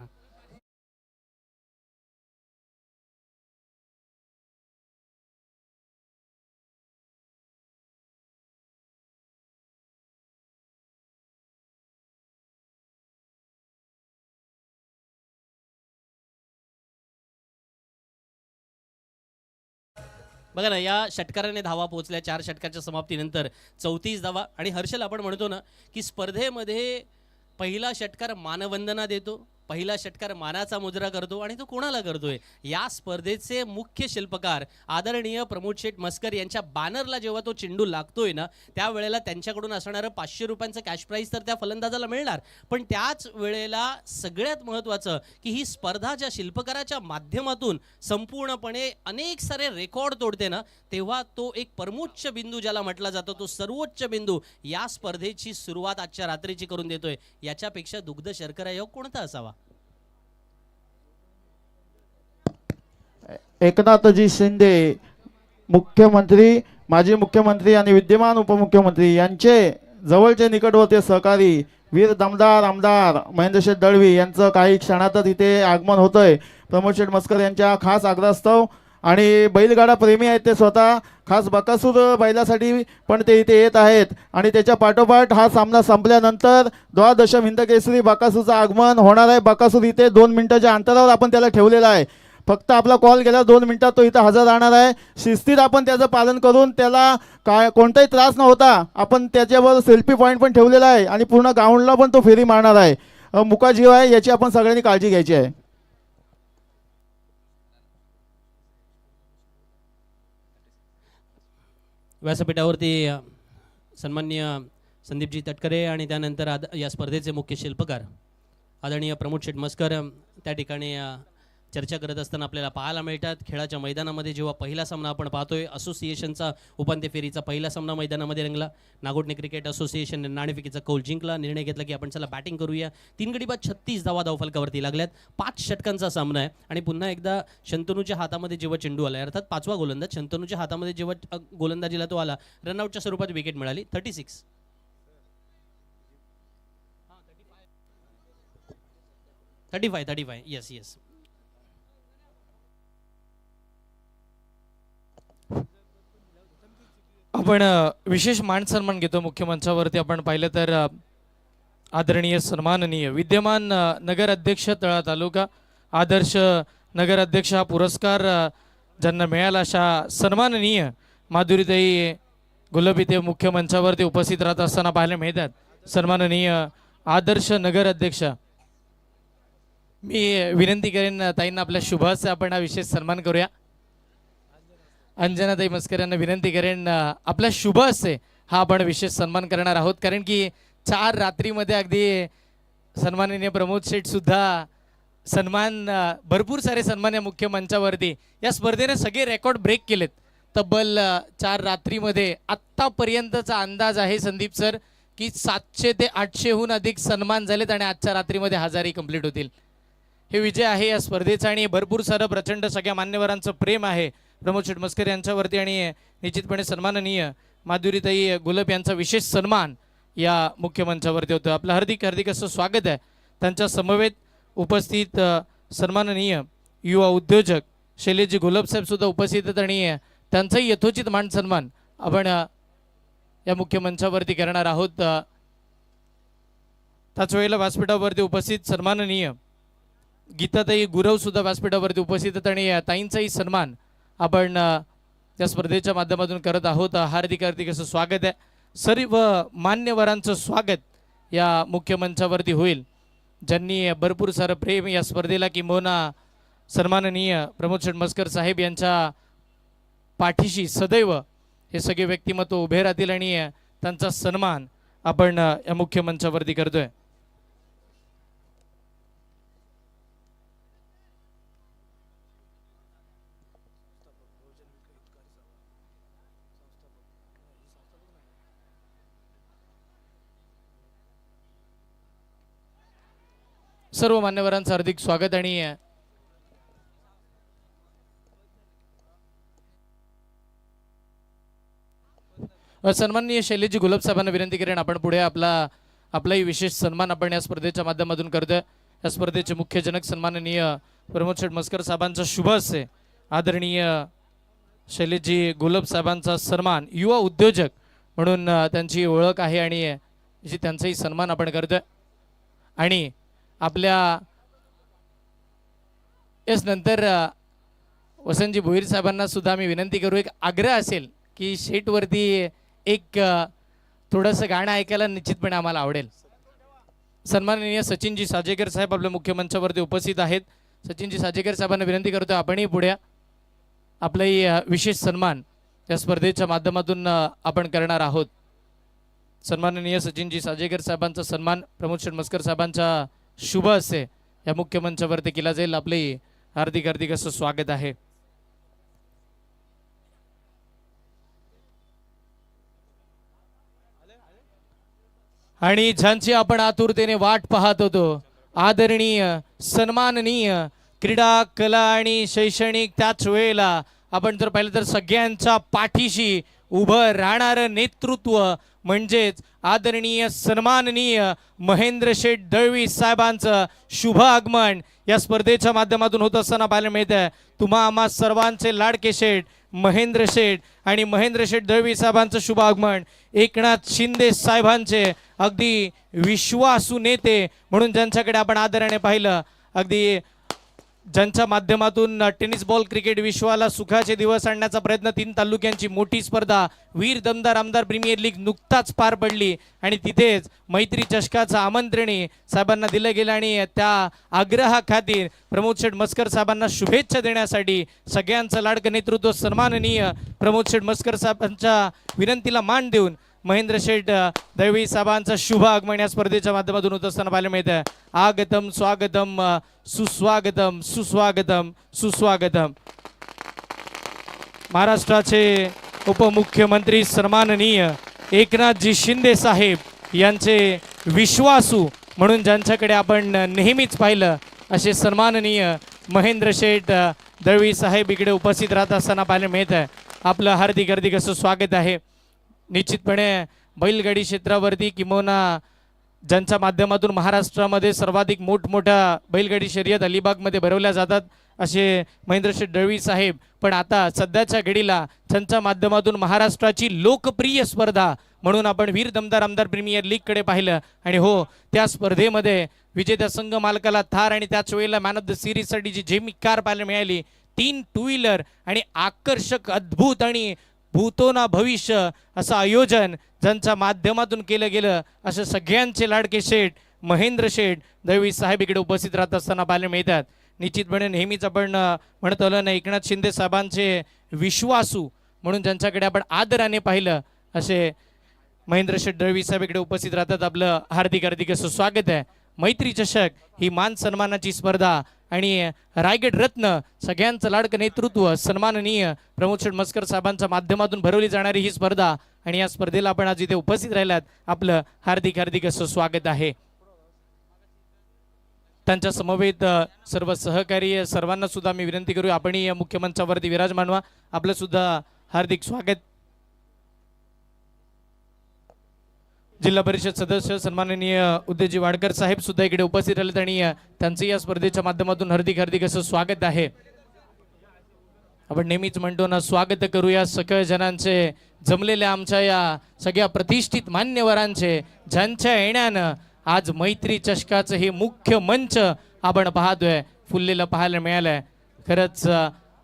बघा ना, या षटकाराने धावा पोहोचल्या 4 षटकाच्या समाप्तीनंतर 34 धावा. आणि हर्षल, आपण म्हणतो ना की स्पर्धेमध्ये पहिला षटकार मानवंदना देतो, पहिला षटकार मानाचा मुजरा करतो, आणि तो कोणाला करतोय, या स्पर्धेचे मुख्य शिल्पकार आदरणीय प्रमोद शेठ म्हसकर यांच्या बॅनरला जेव्हा तो चेंडू लागतोय ना, त्यावेळेला त्यांच्याकडून असणारं 500 रुपयांचं कॅश प्राईज तर त्या फलंदाजाला मिळणार, पण त्याच वेळेला सगळ्यात महत्त्वाचं की ही स्पर्धा ज्या शिल्पकाराच्या माध्यमातून संपूर्णपणे अनेक सारे रेकॉर्ड तोडते ना, तेव्हा तो एक परमोच्च बिंदू ज्याला म्हटला जातो, तो सर्वोच्च बिंदू या स्पर्धेची सुरुवात आजच्या रात्रीची करून देतोय. याच्यापेक्षा दुग्ध शर्करा योग कोणता असावा? एकनाथजी शिंदे मुख्यमंत्री, माजी मुख्यमंत्री आणि विद्यमान उपमुख्यमंत्री यांचे जवळचे निकटवर्तीय सहकारी वीर दमदार आमदार महेंद्रशेठ दळवी यांचं काही क्षणातच इथे आगमन होतंय. प्रमोद शेठ म्हसकर यांच्या खास आग्रहास्तव, आणि बैलगाडा प्रेमी आहेत ते स्वतः, खास बकासूर बैलासाठी पण ते इथे येत आहेत. आणि त्याच्या पाठोपाठ हा सामना संपल्यानंतर द्वादशम हिंद केसरी बकासूरचं आगमन होणार आहे. बकासूर इथे 2 मिनिटाच्या अंतरावर आपण त्याला ठेवलेला आहे. फक्त आपला कॉल गेला 2 मिनिटात तो इथं हजर राहणार आहे. शिस्तीत आपण त्याचं पालन करून त्याला काय कोणताही त्रास न होता आपण त्याच्यावर सेल्फी पॉईंट पण ठेवलेला आहे आणि पूर्ण ग्राउंडला पण तो फेरी मारणार आहे. मुका जीव आहे, याची आपण सगळ्यांनी काळजी घ्यायची आहे. व्यासपीठावरती सन्माननीय संदीपजी तटकरे आणि त्यानंतर या स्पर्धेचे मुख्य शिल्पकार आदरणीय प्रमोद शेठ म्हसकर त्या ठिकाणी चर्चा करत असताना आपल्याला पाहायला मिळतात. खेळाच्या मैदानामध्ये जेव्हा पहिला सामना आपण पाहतोय, असोसिएशनचा उपांत्य फेरीचा पहिला सामना मैदानामध्ये रंगला. नागोठणे क्रिकेट असोसिएशन नाणेफेकीचा कौल जिंकला, निर्णय घेतला की आपण चला बॅटिंग करूया. 3 गडी बाद 36 धावा धावफलकावरती लागल्यात. 5 षटकांचा सामना आहे आणि पुन्हा एकदा शंतनूच्या हातामध्ये जेव्हा चेंडू आला, अर्थात 5वा गोलंदाज शंतनूच्या हातामध्ये जेव्हा गोलंदाजीला तो आला, रनआउटच्या स्वरूपात विकेट मिळाली. 36 35 येस. आपण विशेष मान सन्मान घेतो मुख्य मंचावरती. आपण पाहिलं तर आदरणीय सन्माननीय विद्यमान नगर अध्यक्ष तळा तालुका आदर्श नगर अध्यक्ष हा पुरस्कार ज्यांना मिळाला अशा सन्माननीय माधुरीताई गुलाबी ते मुख्य मंचावरती उपस्थित राहत असताना पाहायला मिळतात. सन्माननीय आदर्श नगर अध्यक्ष, मी विनंती करेन ताईंना आपल्या शुभ हस्ते आपण हा विशेष सन्मान करूया. अंजनाताई मस्कर यांना विनंती करेन आपल्या शुभ हस्ते हा आपण विशेष सन्मान करणार आहोत. कारण की 4 रात्रीमध्ये अगदी सन्माननीय प्रमोद शेठ सुद्धा सन्मान भरपूर सारे सन्मान या मुख्य मंचावरती या स्पर्धेने सगळे रेकॉर्ड ब्रेक केलेत. तब्बल 4 रात्रीमध्ये आत्तापर्यंतचा अंदाज आहे संदीप सर की 700 ते 800हून अधिक सन्मान झालेत आणि आजच्या रात्रीमध्ये 1000ही कंप्लीट होतील. हे विजय आहे या स्पर्धेचा आणि भरपूर सारं प्रचंड सगळ्या मान्यवरांचं प्रेम आहे प्रमोद शेठ मस्कर यांच्यावरती आणि निश्चितपणे सन्माननीय माधुरीताई गुलाब यांचा विशेष सन्मान या मुख्य मंचावरती होतं. आपलं हार्दिक हार्दिक असं स्वागत आहे. त्यांच्या समवेत उपस्थित सन्माननीय युवा उद्योजक शैलेशजी गुलाब साहेब सुद्धा उपस्थित आहेत आणि त्यांचाही यथोचित मान सन्मान आपण या मुख्य मंचावरती करणार आहोत. त्याच वेळेला व्यासपीठावरती उपस्थित सन्माननीय गीताताई गुरव सुद्धा व्यासपीठावरती उपस्थित आहेत आणि ताईंचाही सन्मान आपण या स्पर्धेच्या माध्यमातून करत आहोत. हार्दिक हार्दिक असं स्वागत आहे. सर्व मान्यवरांचं स्वागत या मुख्य मंचावरती होईल ज्यांनी भरपूर सारं प्रेम या स्पर्धेला किंबहुना सन्माननीय प्रमोद शेठ मस्कर साहेब यांच्या पाठीशी सदैव हे सगळे व्यक्तिमत्व उभे राहतील आणि त्यांचा सन्मान आपण या मुख्य मंचावरती करतोय. सर्व मान्यवरांचं हार्दिक स्वागत आणि सन्माननीय शैलेशजी गुलाब साहेबांना विनंती करेन आपण पुढे आपलाही विशेष सन्मान आपण या स्पर्धेच्या माध्यमातून करतोय. या स्पर्धेचे मुख्य जनक सन्माननीय प्रमोद शेठ मस्कर साहेबांचा शुभ हस्ते आदरणीय शैलेशजी गुलाब साहेबांचा सन्मान युवा उद्योजक म्हणून त्यांची ओळख आहे आणि त्यांचाही सन्मान आपण करतोय. आणि आपल्या याच नंतर वसंतजी भोईर साहेबांना सुद्धा मी विनंती करू, एक आग्रह असेल की शेटवरती एक थोडंसं गाणं ऐकायला निश्चितपणे आम्हाला आवडेल. सन्माननीय सचिनजी साजेकर साहेब आपल्या मुख्य मंचावरती उपस्थित आहेत. सचिनजी साजेकर साहेबांना विनंती करतो आपणही पुढे आपलाही विशेष सन्मान या स्पर्धेच्या माध्यमातून आपण करणार आहोत. सन्माननीय सचिनजी साजेकर साहेबांचा सन्मान प्रमोद शेठ मस्कर साहेबांच्या शुभ हस्ते या मुख्य मंचावरती केला जाईल. आपले हार्दिक हार्दिक असं स्वागत आहे. आणि ज्यांची आपण आतुरतेने वाट पाहत होतो आदरणीय सन्माननीय क्रीडा कला आणि शैक्षणिक त्याच वेळेला आपण जर पाहिलं तर सगळ्यांच्या पाठीशी उभं राहणारं नेतृत्व म्हणजेच आदरणीय सन्माननीय महेंद्र शेठ दळवी साहेबांचं शुभ आगमन या स्पर्धेच्या माध्यमातून होत असताना पाहायला मिळतं. तुम्हा आम्हा सर्वांचे लाडके शेठ महेंद्र शेठ आणि महेंद्र शेठ दळवी साहेबांचं शुभ आगमन एकनाथ शिंदे साहेबांचे अगदी विश्वासू नेते म्हणून ज्यांच्याकडे आपण आदराने पाहिलं, अगदी ज्यांच्या माध्यमातून टेनिस बॉल क्रिकेट विश्वाला सुखाचे दिवस आणण्याचा प्रयत्न 3 तालुक्यांची मोठी स्पर्धा वीर दमदार आमदार प्रीमियर लीग नुकताच पार पडली आणि तिथेच मैत्री चषकाचं आमंत्रणी साहेबांना दिलं गेलं आणि त्या आग्रहाखातीर प्रमोद शेठ मस्कर साहेबांना शुभेच्छा देण्यासाठी सगळ्यांचं लाडकं नेतृत्व सन्माननीय प्रमोद शेठ मस्कर साहेबांच्या विनंतीला मान देऊन महेंद्र शेठ दळवी साहेबांचा शुभ आगमन या स्पर्धेच्या माध्यमातून होत असताना पाहायला मिळतं. आगतम स्वागतम सुस्वागतम सुस्वागतम सुस्वागतम. महाराष्ट्राचे उपमुख्यमंत्री सन्माननीय एकनाथजी शिंदे साहेब यांचे विश्वासू म्हणून ज्यांच्याकडे आपण नेहमीच पाहिलं असे सन्माननीय महेंद्र शेठ दळवी साहेब इकडे उपस्थित राहत असताना पाहायला मिळतं. आपलं हार्दिक हार्दिक असं स्वागत आहे. निश्चितपणे बैलगाडी क्षेत्रावरती किंवा ज्यांच्या माध्यमातून महाराष्ट्रामध्ये सर्वाधिक मोठमोठ्या बैलगाडी शर्यत अलिबागमध्ये भरवल्या जातात असे महेंद्रशेठ दळवी साहेब, पण आता सध्याच्या घडीला त्यांच्या माध्यमातून महाराष्ट्राची लोकप्रिय स्पर्धा म्हणून आपण वीर दमदार आमदार प्रीमियर लीगकडे पाहिलं. आणि हो, त्या स्पर्धेमध्ये विजेत्या संघ मालकाला थार आणि त्याच वेळेला मॅन ऑफ द सिरीजसाठी जी जेमी कार पाहायला मिळाली, 3 टू व्हीलर आणि आकर्षक अद्भुत आणि भूतोना भविष्य असं आयोजन ज्यांच्या माध्यमातून केलं गेलं, असे सगळ्यांचे लाडके शेठ महेंद्र शेठ दळवी साहेब इकडे उपस्थित राहत असताना पाहायला मिळतात. निश्चितपणे नेहमीच आपण म्हणत आलो ना, एकनाथ शिंदे साहेबांचे विश्वासू म्हणून ज्यांच्याकडे आपण आदराने पाहिलं असे महेंद्र शेठ दळवी साहेब इकडे उपस्थित राहतात. आपलं हार्दिक हार्दिक असं स्वागत आहे. मैत्री चषक ही मान सन्मानाची स्पर्धा आणि रायगड रत्न सगळ्यांचं लाडकं नेतृत्व सन्माननीय प्रमोद शेठ मस्कर साहेबांच्या माध्यमातून भरवली जाणारी ही स्पर्धा, आणि या स्पर्धेला आपण आज इथे उपस्थित राहिलात, आपलं हार्दिक हार्दिक असं स्वागत आहे. त्यांच्या समवेत सर्व सहकारी सर्वांना सुद्धा मी विनंती करू, आपणही या मुख्य मंचावरती विराजमान व्हा. आपलं सुद्धा हार्दिक स्वागत. जिल्हा परिषद सदस्य सन्माननीय उदयजी वाडकर साहेब सुद्धा इकडे उपस्थित राहिलेत आणि त्यांचं या स्पर्धेच्या माध्यमातून हार्दिक हार्दिक असं स्वागत आहे. आपण नेहमीच म्हणतो ना, स्वागत करूया सकळ जनांचे, जमलेल्या आमच्या या सगळ्या प्रतिष्ठित मान्यवरांचे, ज्यांच्या येण्यानं आज मैत्री चषकाचं हे मुख्य मंच आपण पाहतोय फुललेलं पाहायला मिळालंय. खरंच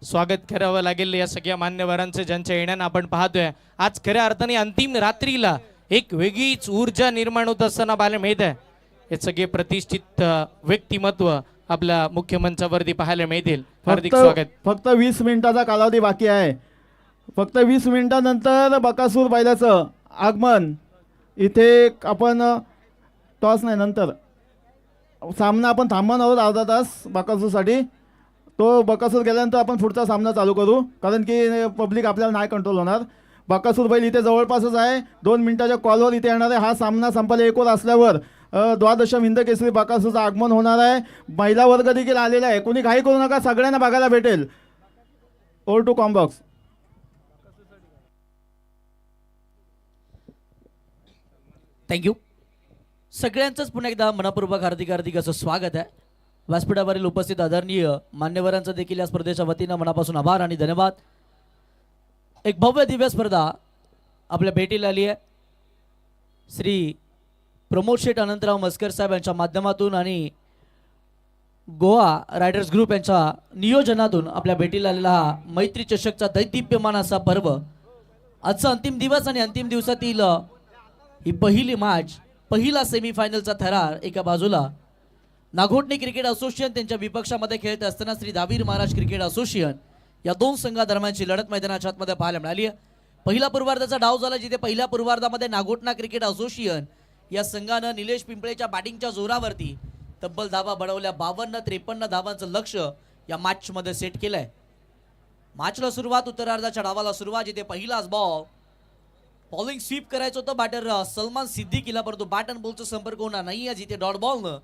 स्वागत करावं लागेल या सगळ्या मान्यवरांचे, ज्यांच्या येण्यानं आपण पाहतोय आज खऱ्या अर्थाने अंतिम रात्रीला एक वेगळीच ऊर्जा निर्माण होत असताना पाहायला मिळत आहे. हे सगळे प्रतिष्ठित व्यक्तिमत्व आपल्या मुख्य मंचावरती पाहायला मिळतील. हार्दिक स्वागत. फक्त 20 मिनिटाचा कालावधी बाकी आहे. फक्त 20 मिनिटानंतर बकासूर बैलाचं आगमन. इथे आपण टॉस नाही, नंतर सामना आपण थांबवणार आहोत अर्धा तास बकासूरसाठी. तो बकासूर गेल्यानंतर आपण पुढचा सामना चालू करू, कारण की पब्लिक आपल्याला नाही कंट्रोल होणार. बकासूर बैल इथे जवळपासच आहे, 2 मिनिटाच्या कॉलवर इथे येणार आहे. हा सामना संपला 1 वर असल्यावर द्वादशम हिंद केसरी बकासूरचं आगमन होणार आहे. महिला वर्ग देखील आलेला आहे. कोणी घाई करू नका, सगळ्यांना बघायला भेटेल. Over to combox. थँक्यू. सगळ्यांचंच पुन्हा एकदा मनपूर्वक हार्दिक हार्दिक असं स्वागत आहे. व्यासपीठावरील उपस्थित आदरणीय मान्यवरांचं देखील या स्पर्धेच्या वतीनं मनापासून आभार आणि धन्यवाद. एक भव्य दिव्य स्पर्धा आपल्या भेटीला आली आहे. श्री प्रमोद शेठ अनंतराव मस्कर साहेब यांच्या माध्यमातून आणि गोवा रायडर्स ग्रुप यांच्या नियोजनातून आपल्या भेटीला आलेला हा मैत्री चषकचा दैदिप्यमान असा पर्व. आजचा अंतिम दिवस आणि अंतिम दिवसातील ही पहिली मॅच, पहिला सेमीफायनलचा थरार. एका बाजूला नागोठणे क्रिकेट असोसिएशन त्यांच्या विपक्षामध्ये खेळत असताना श्री दावीर महाराज क्रिकेट असोसिएशन या 2 संघादरम्यानची लढत मैदानाच्या आतमध्ये पाहायला मिळाली आहे. पहिल्या पूर्वार्धाचा डाव झाला, जिथे पहिल्या पूर्वार्धामध्ये नागोठणा क्रिकेट असोसिएशन या संघानं निलेश पिंपळेच्या बॅटिंगच्या जोरावरती तब्बल धावा बनवल्या. 52-53 धावांचं लक्ष या मॅचमध्ये सेट केलंय. मॅचला सुरुवात, उत्तरार्धाच्या डावाला सुरुवात, जिथे पहिलाच बॉल बॉलिंग स्वीप करायचं होतं बॅटर सलमान सिद्दीकीला, परंतु बॅट अँड बॉलचा संपर्क होणार नाही आहे, जिथे डॉट बॉलनं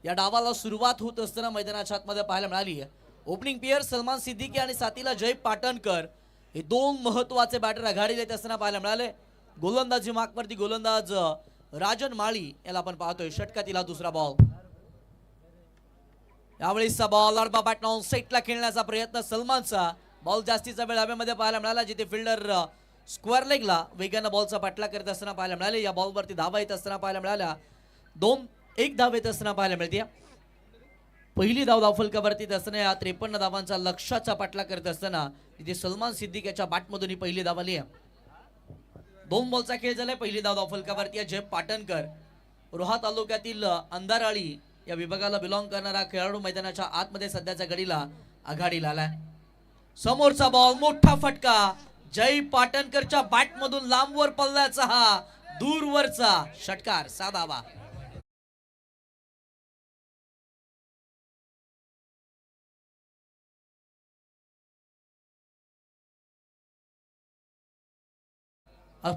या डावाला सुरुवात होत असताना मैदानाच्या आतमध्ये पाहायला मिळाली आहे. ओपनिंग प्लेयर सलमान सिद्दीकी आणि साथीला जय पाटणकर हे 2 महत्वाचे बॅटर आघाडीला येत असताना पाहायला मिळाले. गोलंदाजी मार्कवरती गोलंदाज राजन माळी याला आपण पाहतोय. षटकातीला दुसरा बॉल. यावेळीचा बॉल आडवा बॅट लावून सेटला खेळण्याचा प्रयत्न सलमानचा. बॉल जास्तीचा वेळ हवेमध्ये पाहायला मिळाला, जिथे फिल्डर स्क्वेअर लेगला वेगानं बॉलचा पाठला करत असताना पाहायला मिळाले. या बॉलवरती धावा येत असताना पाहायला मिळाल्या. 2-1 धाव येत असताना पाहायला मिळते. पहिली धाव धावफलकावरती असताना या 53 धावांचा लक्ष्याचा पाठला करत असताना तिथे सलमान सिद्दीक याच्या बॅटमधून ही पहिली धाव आली आहे. 2 बॉलचा खेळ झालाय. पहिली धाव धावफलकावरती जय पाटणकर, रोहा तालुक्यातील अंधाराळी या विभागाला बिलॉंग करणारा खेळाडू मैदानाच्या आतमध्ये सध्याच्या घडीला आघाडीला आलाय. समोरचा बॉल, मोठा फटका, जय पाटणकरच्या बॅटमधून लांबवर पल्ल्याचा हा दूरवरचा षटकार, साधावा.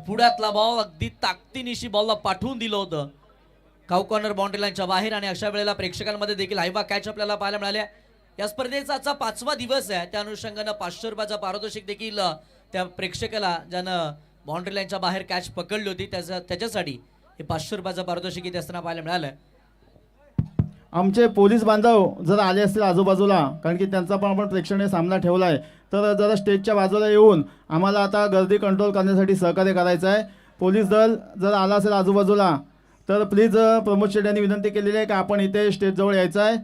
पुढ्यातला बॉल अगदी ताकदीनिशी बॉलला पाठवून दिलं होतं काउ कॉर्नर बाउंड्री लाईनच्या बाहेर, आणि अशा वेळेला प्रेक्षकांमध्ये देखील हायवा कॅच आपल्याला पाहायला मिळाल्या. या स्पर्धेचा आजचा 5वा दिवस आहे, त्या अनुषंगानं 500 रुपयाचा पारितोषिक देखील त्या प्रेक्षकाला ज्यानं बाउंड्री लाईनच्या बाहेर कॅच पकडली होती त्याच्यासाठी हे 500 रुपयाचं पारितोषिक इथे असताना पाहायला मिळालं. आमचे पोलीस बांधव जर आले असतील आजूबाजूला, कारण की त्यांचा पण आपण प्रेक्षणीय सामना ठेवला आहे, तर जरा स्टेजच्या बाजूला येऊन आम्हाला आता गर्दी कंट्रोल करण्यासाठी सहकार्य करायचं आहे. पोलीस दल जर आला असेल आजूबाजूला तर प्लीज प्रमोद शेट यांनी विनंती केलेली आहे की आपण इथे स्टेजजवळ यायचं आहे.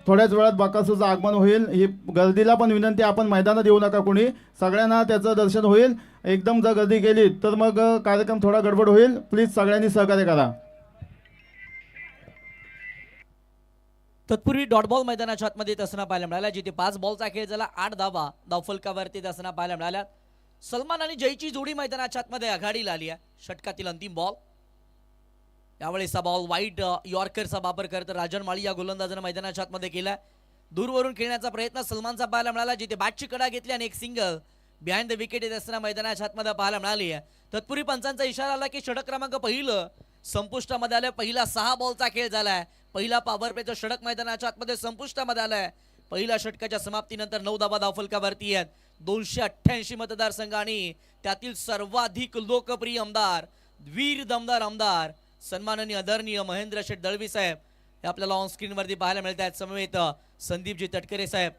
थोड्याच वेळात बकासूरचं आगमन होईल. ही गर्दीला पण विनंती, आपण मैदानात येऊ नका कोणी, सगळ्यांना त्याचं दर्शन होईल. एकदम जर गर्दी केली तर मग कार्यक्रम थोडा गडबड होईल. प्लीज सगळ्यांनी सहकार्य करा. तत्पूर्वी डॉट बॉल मैदानाच्या आतमध्ये येत असताना पाहायला मिळाला, जिथे 5 बॉलचा खेळ झाला. 8 धावा धावफलकावरती येत असताना पाहायला मिळाल्या. सलमान आणि जयची जोडी मैदानाच्या आतमध्ये आघाडीला आली आहे. षटकातील अंतिम बॉल, यावेळेचा बॉल वाईट यॉर्करचा वापर करत राजन माळी या गोलंदाजानं मैदानाच्या आतमध्ये केला. दूरवरून खेळण्याचा प्रयत्न सलमानचा पाहायला मिळाला, जिथे बॅटची कडा घेतली आणि एक सिंगल बिहाइंड द विकेट येत असताना मैदानाच्या आतमध्ये पाहायला मिळाली आहे. तत्पूर्वी पंचांचा इशारा आला की षटक क्रमांक पहिलं संपुष्टामध्ये आलं. पहिला 6 बॉलचा खेळ झालाय. पहिला पॉवर प्लेचं षटक मैदानाच्या आतमध्ये संपुष्टामध्ये आलाय. पहिल्या षटकाच्या समाप्तीनंतर 9 धावा धावफलकावरती आहेत. 288 मतदारसंघ आणि त्यातील सर्वाधिक लोकप्रिय आमदार, वीर दमदार आमदार सन्माननीय आदरणीय महेंद्र शेठ दळवी साहेब हे आपल्याला ऑन स्क्रीनवरती पाहायला मिळत आहेत. समवेत संदीपजी तटकरे साहेब.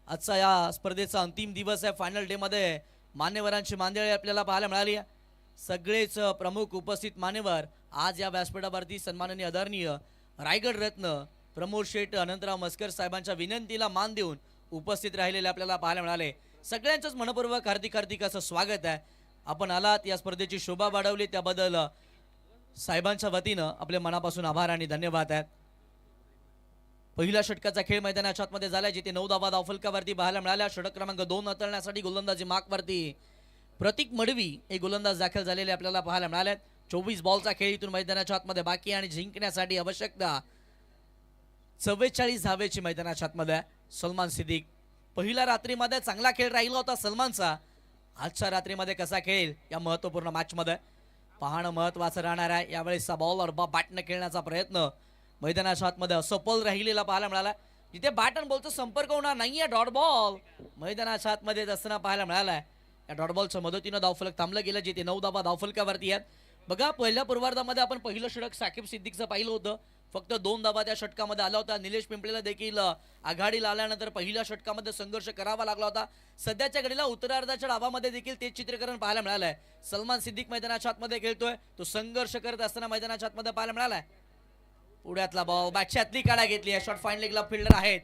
आजचा या स्पर्धेचा अंतिम दिवस आहे. फायनल डे मध्ये मान्यवरांची मांदियाळी आपल्याला पाहायला मिळाली आहे. सगळेच प्रमुख उपस्थित मान्यवर आज या व्यासपीठावरती सन्माननीय आदरणीय रायगड रत्न प्रमोद शेठ अनंतराव मस्कर साहेबांच्या विनंतीला मान देऊन उपस्थित राहिलेले आपल्याला पाहायला मिळाले. सगळ्यांचंच मनपूर्वक हार्दिक असं स्वागत आहे. आपण आलात, या स्पर्धेची शोभा वाढवली, त्याबद्दल साहेबांच्या वतीनं आपले मनापासून आभार आणि धन्यवाद आहेत. पहिल्या षटकाचा खेळ मैदानाच्या आतमध्ये झाला, जिथे 9 धावा धावफलकावरती पाहायला मिळाल्या. षटक क्रमांक 2 हाताळण्यासाठी गोलंदाजी मार्कवरती प्रतीक मडवी हे गोलंदाज दाखल झालेले आपल्याला पाहायला मिळाले. 24 बॉलचा खेळ इथून मैदानाच्या आतमध्ये बाकी आणि जिंकण्यासाठी आवश्यकता 44 धावेची मैदानाच्या आतमध्ये. सलमान सिद्दीक, पहिल्या रात्रीमध्ये चांगला खेळ राहिला होता सलमानचा. आजच्या रात्रीमध्ये कसा खेळ या महत्त्वपूर्ण मॅचमध्ये पाहणं महत्त्वाचं राहणार आहे. यावेळेसचा बॉलर बॅटनं खेळण्याचा प्रयत्न मैदानाच्या आतमध्ये असफल राहिलेला पाहायला मिळाला, जिथे बॅट आणि बॉलचा संपर्क होणार नाहीये. डॉट बॉल मैदानाच्या आतमध्ये असताना पाहायला मिळालाय. या डॉट बॉलच्या मदतीनं धावफलक थांबलं गेलं, जिथे 9 धावा धावफलकावरती आहेत. बघा, पहिल्या पूर्वार्धामध्ये आपण पहिलं षटक साकिब सिद्दीकचं पाहिलं होतं. फक्त 2 धावा त्या षटकामध्ये आला होता. निलेश पिंपळेला देखील आघाडीला आल्यानंतर पहिल्या षटकामध्ये संघर्ष करावा लागला होता. सध्याच्या घडीला उत्तरार्धाच्या डावामध्ये देखील तेच चित्रीकरण पाहायला मिळालंय. सलमान सिद्दीक मैदानाच्या आतमध्ये खेळतोय, तो संघर्ष करत असताना मैदानाच्या आतमध्ये पाहायला मिळालाय. पुढ्यातला बॉल, बॅटच्या आतली काढा घेतली आहे. शॉर्ट फाईन लेगला फिल्डर आहेत.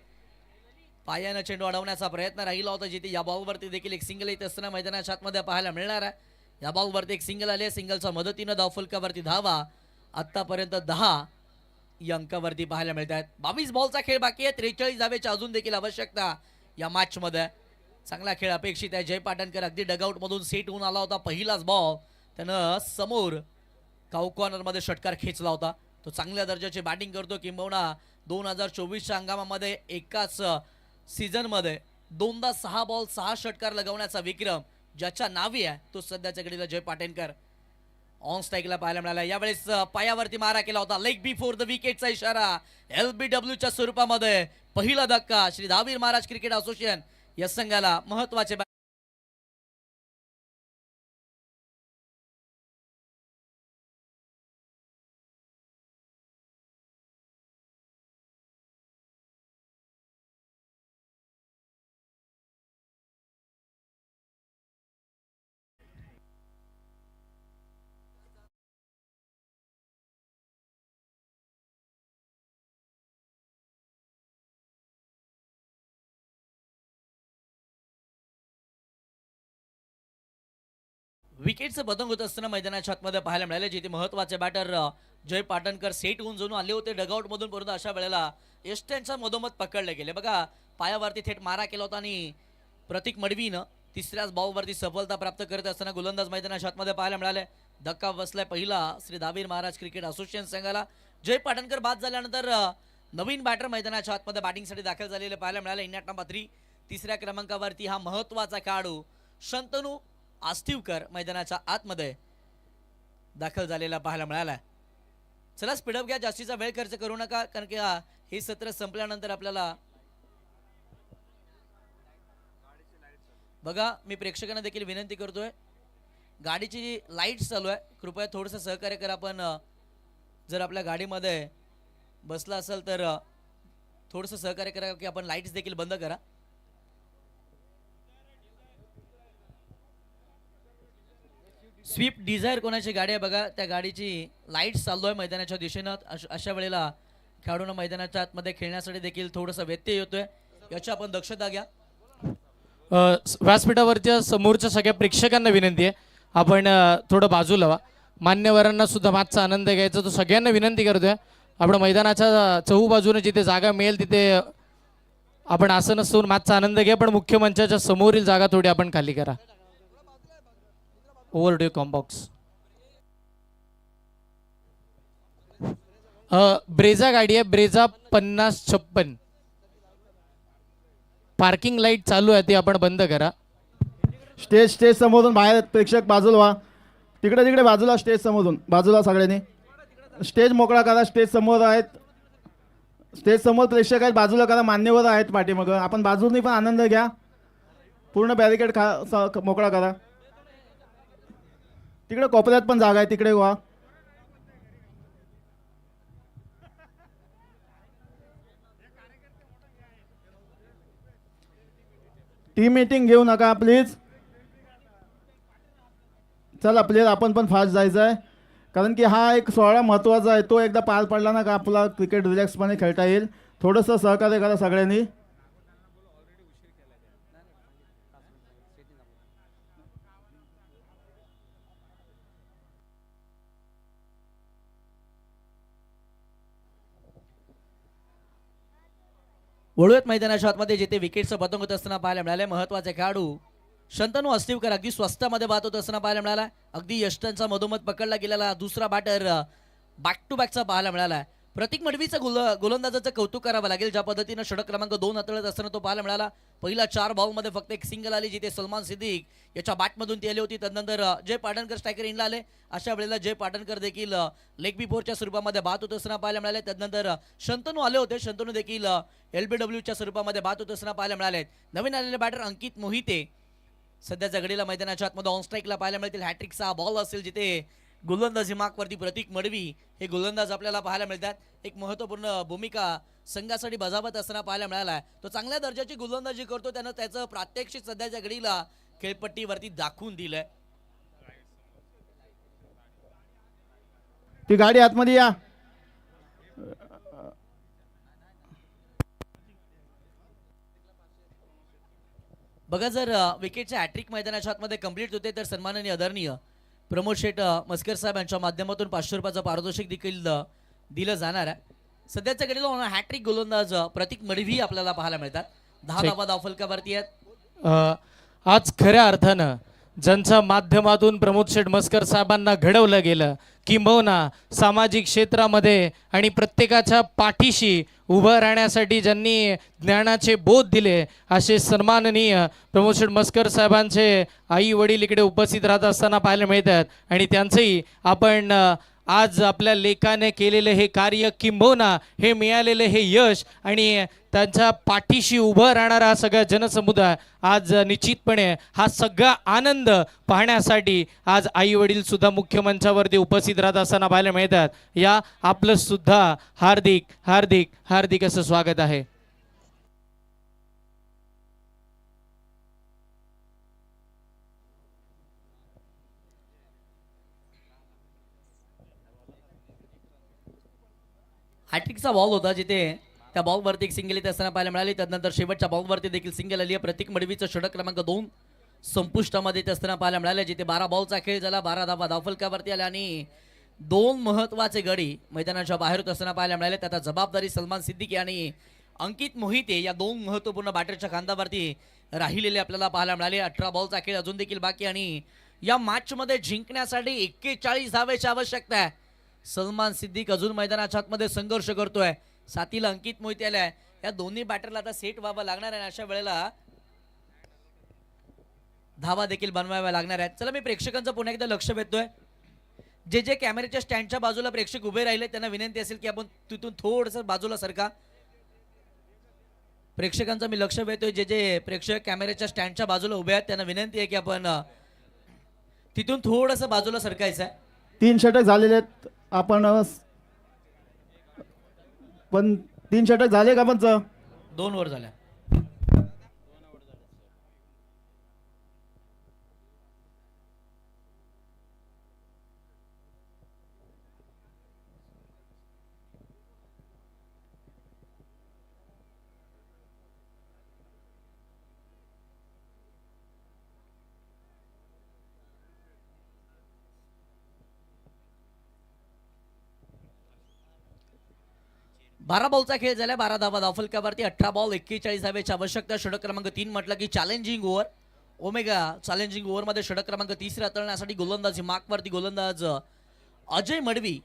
पायानं चेंडू अडवण्याचा प्रयत्न राहिला होता, जिथे या बॉलवरती देखील एक सिंगल येत असताना मैदानाच्या आतमध्ये पाहायला मिळणार आहे. या बॉलवरती एक सिंगल आले. सिंगलच्या मदतीनं धावफलकावरती धावा आतापर्यंत 10 या अंकावरती पाहायला मिळत आहेत. 22 बॉलचा खेळ बाकी आहे. 43 धावेची अजून देखील आवश्यकता या मॅच मध्ये. चांगला खेळ अपेक्षित आहे. जय पाटणकर अगदी डगआउट मधून सेट होऊन आला होता. पहिलाच बॉल त्यानं समोर काऊ कॉर्नर मध्ये षटकार खेचला होता. तो चांगल्या दर्जाची बॅटिंग करतो. किंबहुना 2024च्या हंगामामध्ये एकाच सीझन मध्ये 2दा 6 बॉल 6 षटकार लगवण्याचा विक्रम ज्याच्या नावी आहे, तो सध्याच्या घडीला जय पाटणकर ऑन स्ट्राईकला पाहायला मिळाला. यावेळेस पायावरती मारा केला होता. लेग बिफोर द विकेटचा इशारा LBWच्या स्वरूपामध्ये पहिला धक्का श्री दहावीर महाराज क्रिकेट असोसिएशन या संघाला महत्वाचे. विकेटचं बदंग होत असताना मैदानाच्या आतमध्ये पाहायला मिळाले, जिथे महत्वाचे बॅटर जय पाटणकर सेट होऊन जणू आले होते डगआउट मधून. परंतु अशा वेळेला यष्ट्यांच्या मधोमध पकडले गेले. बघा, पायावरती थेट मारा केला होता आणि प्रतीक मडवीनं तिसऱ्याच बॉलवरती सफलता प्राप्त करत असताना गोलंदाज मैदानाच्या आतमध्ये पाहायला मिळाले. धक्का बसलाय पहिला श्री दहावीर महाराज क्रिकेट असोसिएशन संघाला. जय पाटणकर बाद झाल्यानंतर नवीन बॅटर मैदानाच्या आतमध्ये बॅटिंगसाठी दाखल झालेले पाहायला मिळाले. इंडिया नंबर 3 तिसऱ्या क्रमांकावरती हा महत्वाचा खेळाडू शंतनू आस्तिवकर मैदानाच्या आतमध्ये दाखल झालेला पाहायला मिळाला. चला स्पीडअप घ्या, जास्तीचा वेळ खर्च करू नका, कारण की हे सत्र संपल्यानंतर आपल्याला बघा, मी प्रेक्षकांना देखील विनंती करतोय गाडीची लाईट चालू आहे, कृपया थोडंसं सहकार्य करा. पण जर आपल्या गाडीमध्ये बसला असेल तर थोडंसं सहकार्य करा की आपण लाईट्स देखील बंद करा. स्विफ्ट डिझायर कोणाची गाडी आहे बघा, त्या गाडीची लाईट चालू आहे मैदानाच्या दिशेनं. अशा वेळेला खेळाडूंना मैदानाच्या आतमध्ये खेळण्यासाठी देखील थोडंसं व्यत्यय येतोय, याची आपण दक्षता घ्या. व्यासपीठावरच्या समोरच्या सगळ्या प्रेक्षकांना विनंती आहे, आपण थोडं बाजूला व्हा. मान्यवरांना सुद्धा मागचा आनंद घ्यायचा, तो सगळ्यांना विनंती करतोय. आपण मैदानाच्या चहूबाजूने जिथे जागा मिळेल तिथे आपण आसन नसून मागचा आनंद घ्या, पण मुख्य मंचाच्या समोरील जागा थोडी आपण खाली करा. Over to combox. ब्रेझा गाडी आहे, ब्रेझा 5056. पार्किंग लाईट चालू आहे, ती आपण बंद करा. स्टेज समोरून बाहेर प्रेक्षक बाजूला व्हा. तिकडे बाजूला स्टेज समोरून बाजूला सगळ्यांनी स्टेज मोकळा करा. स्टेज समोर आहेत, स्टेज समोर प्रेक्षक आहेत, बाजूला करा. मान्यवर आहेत पाठीमागं, आपण बाजूनी पण आनंद घ्या. पूर्ण बॅरिकेड मोकळा करा. तिकडे कोपऱ्यात पण जागा आहे, तिकडे व्हा. टीम मीटिंग घेऊ नका प्लीज. चला प्लीज, आपण पण फास्ट जायचं आहे, कारण की हा एक सोहळा महत्त्वाचा आहे. तो एकदा पार पडला ना का आपला क्रिकेट रिलॅक्सपणे खेळता येईल. थोडंसं सहकार्य करा सगळ्यांनी. वळूयात मैदानाच्या आतमध्ये, जिथे विकेटचं पतंग होत असताना पाहायला मिळाले. महत्वाचे खेळाडू शंतनू अस्तिवकर अगदी स्वस्तामध्ये बाद होत असताना पाहायला मिळाला. अगदी यष्टांचा मधोमध पकडला गेलेला दुसरा बॅटर बॅक टू बॅकचा पाहायला मिळाला. प्रतीक मडवीचं गोलंदाजाचं कौतुक करावं लागेल, ज्या पद्धतीनं षटक क्रमांक 2 हाताळत असताना तो पाहायला मिळाला. पहिला 4 बॉलमध्ये फक्त एक सिंगल आली, जिथे सलमान सिद्दीक याच्या बॅटमधून ती आली होती. त्यानंतर जय पाटणकर स्ट्रायकर इनला आले. अशा वेळेला जय पाटणकर देखील लेग बिफोरच्या स्वरूपामध्ये बाद होत असताना पाहायला मिळाले. त्यानंतर शंतनू आले होते, शंतनू देखील LBWच्या स्वरूपामध्ये बाद होत असताना पाहायला मिळाले. नवीन आलेले बॅटर अंकित मोहिते सध्याच्या घडीला मैदानाच्या आतमध्ये ऑन स्ट्राईकला पाहायला मिळतील. हॅट्रिकचा बॉल असेल, जिथे गोलंदाजी मार्कवरती प्रतीक मडवी हे गोलंदाज आपल्याला पाहायला मिळतात. एक महत्त्वपूर्ण भूमिका संघासाठी बजावत असताना पाहायला मिळाला. तो चांगल्या दर्जाची गोलंदाजी करतो, त्यानं त्याचं प्रात्यक्षिक सध्याच्या घडीला खेळपट्टीवरती दाखवून दिलंय. ती गाडी आतमध्ये या. बघा, जर विकेटचे हॅट्रिक मैदानाच्या आतमध्ये कंप्लीट होते तर सन्माननीय आदरणीय प्रमोद शेठ मस्कर साहेब यांच्या माध्यमातून 500 रुपयाचं पारितोषिक देखील दिलं जाणार आहे. सध्याच्या घडीला हॅट्रिक गोलंदाज प्रतीक मडवी आपल्याला पाहायला मिळतात. 10 धावा धावफलकावरती आहेत. आज खऱ्या अर्थानं ज्यांच्या माध्यमातून प्रमोद शेठ मस्कर साहेबांना घडवलं गेलं, किंबहुना सामाजिक क्षेत्रामध्ये आणि प्रत्येकाच्या पाठीशी उभं राहण्यासाठी ज्यांनी ज्ञानाचे बोध दिले, असे सन्माननीय प्रमोद शेठ मस्कर साहेबांचे आई वडील इकडे उपस्थित राहत असताना पाहायला मिळतात. आणि त्यांचंही आपण आज आपल्या लेखाने केलेले हे कार्य, किंबहुना हे मिळालेले हे यश आणि त्यांच्या पाठीशी उभं राहणारा हा सगळा जनसमुदाय आज निश्चितपणे हा सगळा आनंद पाहण्यासाठी आज आई वडील सुद्धा मुख्य मंचावरती उपस्थित राहत असताना पाहायला मिळतात. या आपलं सुद्धा हार्दिक हार्दिक हार्दिक असं स्वागत आहे. हॅट्रिकचा बॉल होता, जिथे त्या बॉलवरती एक सिंगल येत असताना पाहायला मिळाली. त्यानंतर शेवटच्या बॉलवरती देखील सिंगल आली आहे. प्रतीक मडवीचं षटक क्रमांक 2 संपुष्टामध्ये येत असताना पाहायला मिळाले, जिथे 12 बॉलचा खेळ झाला. 12 धावा धावफलकावरती आल्या आणि 2 महत्वाचे गडी मैदानाच्या बाहेर होत असताना पाहायला मिळाले. त्याचा जबाबदारी सलमान सिद्दीकी आणि अंकित मोहिते या 2 महत्वपूर्ण बॅटरच्या खांद्यावरती राहिलेले आपल्याला पाहायला मिळाले. 18 बॉलचा खेळ अजून देखील बाकी आणि या मॅचमध्ये जिंकण्यासाठी 41 धावेची आवश्यकता आहे. सलमान सिद्दीक अजून मैदानाच्या आतमध्ये संघर्ष करतोय. साथीला अंकित मोहिते आलाय. या दोन्ही बॅटरला आता सेट व्हावं लागणार आहे. अशा वेळेला धावा देखील बनवाव्या लागणार आहेत. चला, मी प्रेक्षकांचं पुन्हा एकदा लक्ष वेधतोय. जे जे कॅमेऱ्याच्या स्टँडच्या बाजूला प्रेक्षक उभे राहिले त्यांना विनंती असेल की आपण तिथून थोडंसं बाजूला सरका. प्रेक्षकांचं मी लक्ष वेधतोय. जे जे प्रेक्षक कॅमेऱ्याच्या स्टँडच्या बाजूला उभे आहेत त्यांना विनंती आहे की आपण तिथून थोडंसं बाजूला सरकायचं आहे. 3 षटक झालेले आहेत. आपण पण 3 षटक झाले का पंच? 2 वर झाल्या. बारा बॉलचा खेळ झाला. 12 धावा धावफलकावरती. 18 बॉल 41 धावेची आवश्यकता. षटक क्रमांक 3 म्हटलं की चॅलेंजिंग ओव्हर. ओमेगा चॅलेंजिंग ओव्हरमध्ये षटक क्रमांक 3 हाताळण्यासाठी गोलंदाजी मार्कवरती गोलंदाज अजय मडवी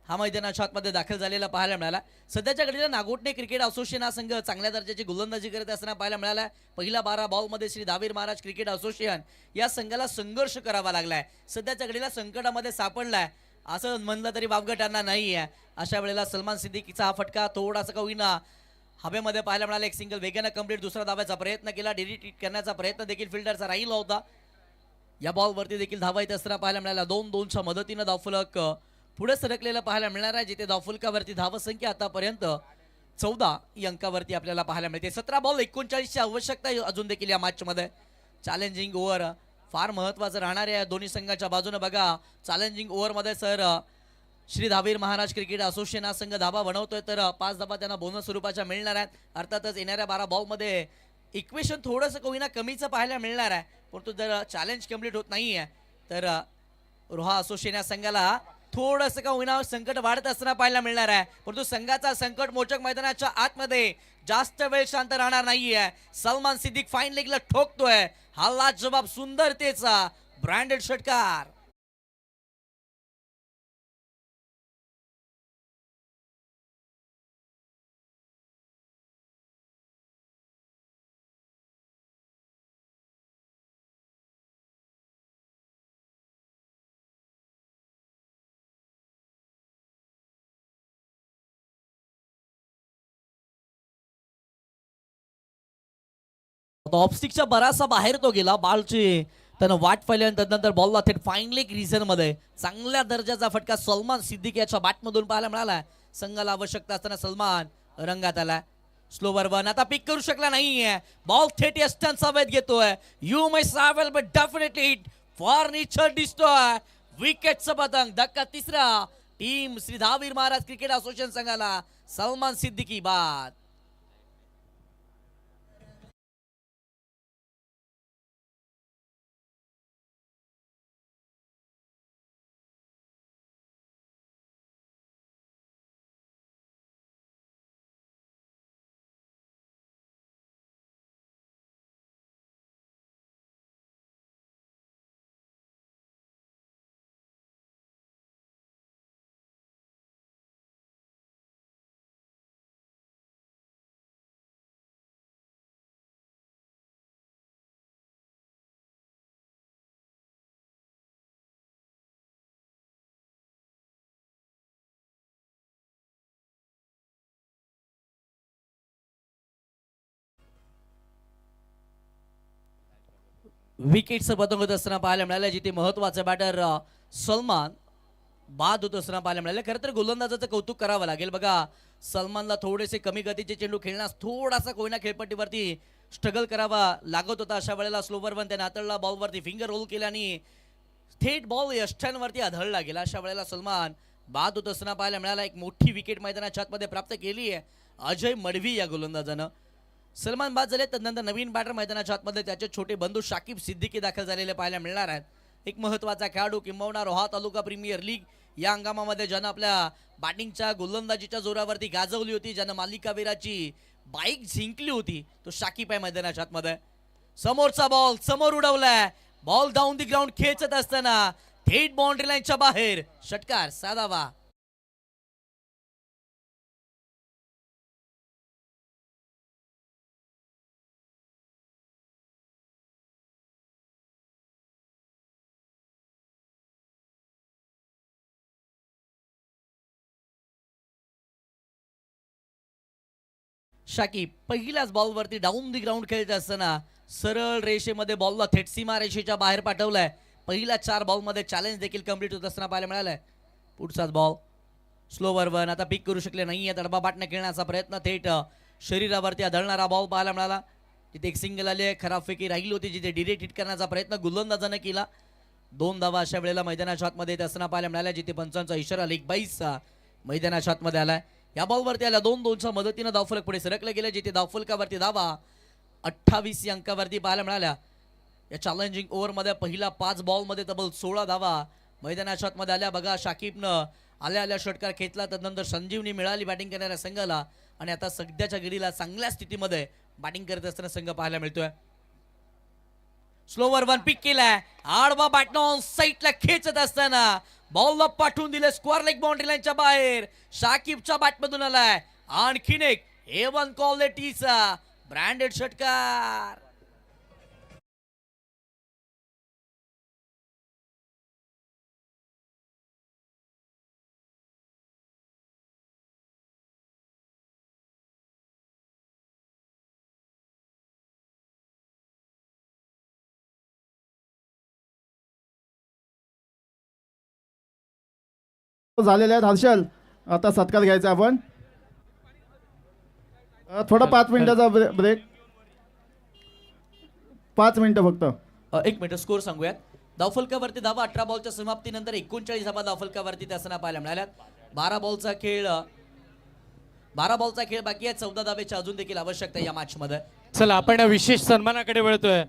हा मैदानाच्या आतमध्ये दाखल झालेला पाहायला मिळाला. सध्याच्या घडीला नागोठणे क्रिकेट असोसिएशन हा संघ चांगल्या दर्जाची गोलंदाजी करत असताना पाहायला मिळाला. पहिल्या 12 बॉलमध्ये श्री धावीर महाराज क्रिकेट असोसिएशन या संघाला संघर्ष करावा लागलाय. सध्याच्या घडीला संकटामध्ये सापडलाय असं म्हणलं तरी वावगटांना नाही आहे. अशा वेळेला सलमान सिद्दीकीचा हा फटका थोडासा का होईना हवेमध्ये पाहायला मिळाला. एक सिंगल वेगानं कंप्लीट. दुसरा धावायचा प्रयत्न केला. डिलीट करण्याचा प्रयत्न देखील फिल्डरचा राहिला होता. या बॉलवरती देखील धावा येत असताना पाहायला मिळाला. 2-2च्या मदतीनं धावफलक पुढे सरकलेला पाहायला मिळणार आहे, जिथे धावफलकावरती धावसंख्या आतापर्यंत 14 अंकावरती आपल्याला पाहायला मिळते. 17 बॉल 39ची आवश्यकता अजून देखील या मॅचमध्ये. चॅलेंजिंग ओव्हर फार महत्वाचं राहणार आहे दोन्ही संघाच्या बाजूने. बघा चॅलेंजिंग ओव्हरमध्ये sir Shri Dhavir Maharaj cricket association हा संघ धाबा बनवतोय, तर 5 धाबा त्यांना बोनस स्वरूपाच्या मिळणार आहेत. अर्थातच येणाऱ्या 12 बॉलमध्ये इक्वेशन थोडंसं कोणीना कमीचं पाहायला मिळणार आहे, परंतु जर चॅलेंज कंप्लीट होत नाही आहे तर रोहा असोसिएशन या संघाला थोडंसं का होईना संकट वाढत असताना पाहायला मिळणार आहे. परंतु संघाचा संकट मोचक मैदानाच्या आतमध्ये जास्त वेळ शांत राहणार नाहीये. सलमान सिद्दीक फाईन लेगला ठोकतोय. हा लाजवाब सुंदरतेचा ब्रँडेड षटकार. ऑफस्टिकच्या बराचसा बाहेर तो गेला. बॉलची त्यानं वाट पाहिल्यानंतर नंतर बॉलला थेट फाईन लेग रिझन मध्ये चांगल्या दर्जाचा फटका सलमान सिद्दीक याच्या बॅटमधून पाहायला मिळाला. संघाला आवश्यकता असताना सलमान रंगात आला. स्लोवर वन आता पिक करू शकला नाहीये. बॉल थेट यस्टनचा वेध घेतोय. You may travel but definitely it furniture दिसतोय. विकेटचं पतंग. धक्का तिसरा. Team Shri Dhavir Maharaj cricket association संघाला सलमान सिद्दीकी बाद. विकेटचं पतंग होत असताना पाहायला मिळालं, जिथे महत्वाचं बॅटर सलमान बाद होत असताना पाहायला मिळालं. खरं तर गोलंदाजाचं कौतुक करावं लागेल. बघा सलमानला थोडेसे कमी गतीचे चेंडू खेळण्यास थोडासा कोयना खेळपट्टीवरती स्ट्रगल करावा लागत होता. अशा वेळेला स्लोवर वन त्याने हाताळला. बॉलवरती फिंगर रोल केला आणि थेट बॉल यष्टांवरती आदळला गेला. अशा वेळेला सलमान बाद होत असताना पाहायला मिळाला. एक मोठी विकेट मैदानाच्या आतमध्ये प्राप्त केली आहे अजय मडवी या गोलंदाजानं. सलमान बाद झाले त्यानंतर नवीन बॅटर मैदानाच्या आतमध्ये त्याचे छोटे बंधू शाकिब सिद्दीकी दाखल झालेले पाहायला मिळणार आहेत. एक महत्वाचा खेळाडू किंबहुना रोहा तालुका प्रीमियर लीग या हंगामामध्ये ज्यानं आपल्या बॅटिंगच्या गोलंदाजीच्या जोरावरती गाजवली होती, ज्यानं मालिकावीराची बाईक जिंकली होती, तो शाकिब आहे मैदानाच्या आतमध्ये. समोरचा बॉल समोर उडवलाय. बॉल डाऊन दी ग्राउंड खेचत असताना थेट बाउंड्री लाईनच्या बाहेर षटकार साधावा. शाकिब पहिल्याच बॉलवरती डाऊन दी ग्राउंड खेळत असताना सरळ रेषेमध्ये बॉलला थेट सीमा रेषेच्या बाहेर पाठवलाय. पहिल्या 4 बॉलमध्ये चॅलेंज देखील कंप्लीट होत असताना पाहायला मिळालंय. पुढचाच बॉल स्लोवर वन, आता पिक करू शकले नाहीये. तडबा बाटणे खेळण्याचा प्रयत्न, थेट शरीरावरती आदळणारा बॉल पाहायला मिळाला. तिथे एक सिंगल आली आहे, खराब फेकी राहिली होती जिथे डिरेक्ट हिट करण्याचा प्रयत्न गोलंदाजानं केला. 2 धावा अशा वेळेला मैदानाच्या आतमध्ये येत असताना पाहायला मिळाल्या, जिथे पंचांचा इशारा लेग बाईसचा मैदानाच्या आतमध्ये आलाय. या बॉलवरती आल्या 2-2च्या मदतीनं धावफलक पुढे सरकलं गेलं, जिथे धावफलकावरती धावा 28 या अंकावरती पाहायला मिळाल्या. या चॅलेंजिंग ओव्हरमध्ये पहिल्या 5 बॉलमध्ये तब्बल 16 धावा मैदानाच्या आतमध्ये आल्या. बघा, शाकिबनं आल्या षटकार खेचला, त्यानंतर संजीवनी मिळाली बॅटिंग करणाऱ्या संघाला आणि आता सध्याच्या घडीला चांगल्या स्थितीमध्ये बॅटिंग करत असताना संघ पाहायला मिळतोय. स्लोवर वन पिक केलाय, आडवा बॅटन साईडला खेचत असताना बॉलला पाठवून दिले स्क्वेअर लेग बाउंड्री लाईनच्या बाहेर. शाकिबच्या बॅटमधून आलाय आणखीन एक A1 क्वालिटीचा ब्रँडेड षटकार. झालेले आहेत. हर्षल, आता सत्कार घ्यायचा आपण. थोडा 5 मिनिटाचा ब्रेक, 5 मिनिटं फक्त. 1 मिनिट स्कोर सांगूयात. धावफलकावरती धावा 18 बॉलच्या समाप्तीनंतर 39 धावा धावफलकावरती त्यासना पाहायला मिळाल्यात. 12 बॉलचा खेळ बाकी आहे. 14 धावेची अजून देखील आवश्यकता या मॅच मध्ये. चला आपण विशेष सन्मानाकडे वळतोय.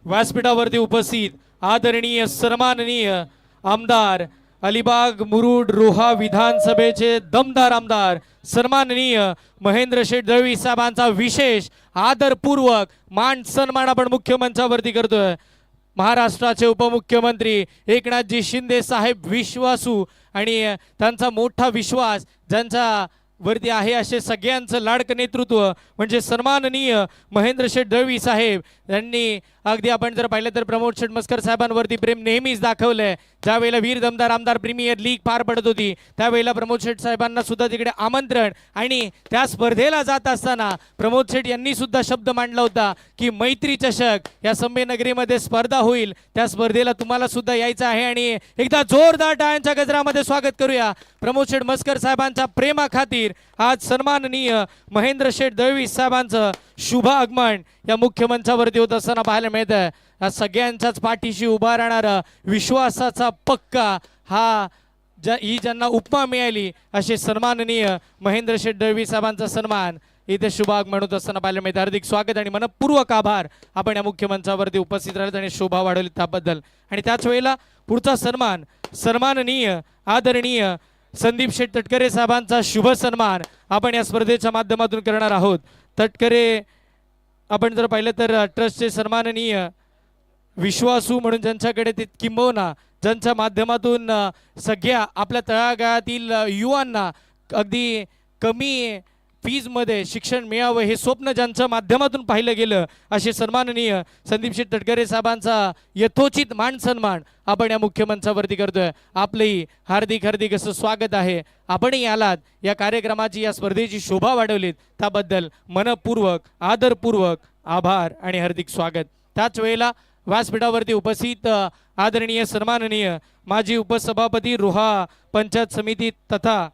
व्यासपीठावरती उपस्थित आदरणीय सन्माननीय आमदार अलिबाग मुरुड रोहा विधानसभेचे दमदार आमदार सन्माननीय महेंद्र शेठ दळवी साहेबांचा विशेष आदरपूर्वक मान सन्मान आपण मुख्य मंचावरती करतोय. महाराष्ट्राचे उपमुख्यमंत्री एकनाथजी शिंदे साहेब विश्वासू आणि त्यांचा मोठा विश्वास ज्यांचा वरती आहे असे सगळ्यांचं लाडकं नेतृत्व म्हणजे सन्माननीय महेंद्र शेठ दळवी साहेब यांनी अगदी आपण जर पाहिलं तर प्रमोद शेठ मस्कर साहेबांवरती प्रेम नेहमीच दाखवलंय. ज्यावेळेला वीर दमदार आमदार प्रीमियर लीग पार पडत होती त्यावेळेला प्रमोद शेठ साहेबांना सुद्धा तिकडे आमंत्रण आणि त्या स्पर्धेला जात असताना प्रमोद शेठ यांनी सुद्धा शब्द मांडला होता की मैत्री चषक या संमेनगरीमध्ये स्पर्धा होईल, त्या स्पर्धेला तुम्हाला सुद्धा यायचं आहे. आणि एकदा जोरदार टाळ्यांच्या गजरामध्ये स्वागत करूया प्रमोद शेठ मस्कर साहेबांच्या प्रेमाखातीर. आज सन्माननीय महेंद्र शेठ दळवी साहेबांचं शुभ आगमन या मुख्य मंचावरती होत असताना पाहायला मिळतं. या सगळ्यांच्याच पाठीशी उभा राहणारा विश्वासाचा पक्का हा ही ज्यांना उपमा मिळाली असे सन्माननीय महेंद्र शेठ दळवी साहेबांचा सन्मान इथे शुभ आगमन होत असताना पाहायला मिळतं. हार्दिक स्वागत आणि मनपूर्वक आभार आपण या मुख्य मंचावरती उपस्थित राहिलेत आणि शोभा वाढवली त्याबद्दल. आणि त्याच वेळेला पुढचा सन्मान सन्माननीय आदरणीय संदीप शेठ तटकरे साहेबांचा शुभ सन्मान आपण या स्पर्धेच्या माध्यमातून करणार आहोत. तटकरे आपण जर पाहिलं तर ट्रस्टचे सन्माननीय विश्वासू म्हणून ज्यांच्याकडे ते किंबहुना ज्यांच्या माध्यमातून सगळ्या आपल्या तळागाळातील युवांना अगदी कमी फीजमध्ये शिक्षण मिळावं हे स्वप्न ज्यांच्या माध्यमातून पाहिलं गेलं असे सन्माननीय संदीप शेठ तटकरे साहेबांचा यथोचित मान सन्मान आपण या मुख्य मंचावरती करतोय. आपलंही हार्दिक हार्दिक असं स्वागत आहे. आपणही आलात या कार्यक्रमाची या स्पर्धेची शोभा वाढवलीत त्याबद्दल मनपूर्वक आदरपूर्वक आभार आणि हार्दिक स्वागत. त्याच वेळेला व्यासपीठावरती उपस्थित आदरणीय सन्माननीय माजी उपसभापती रोहा पंचायत समिती तथा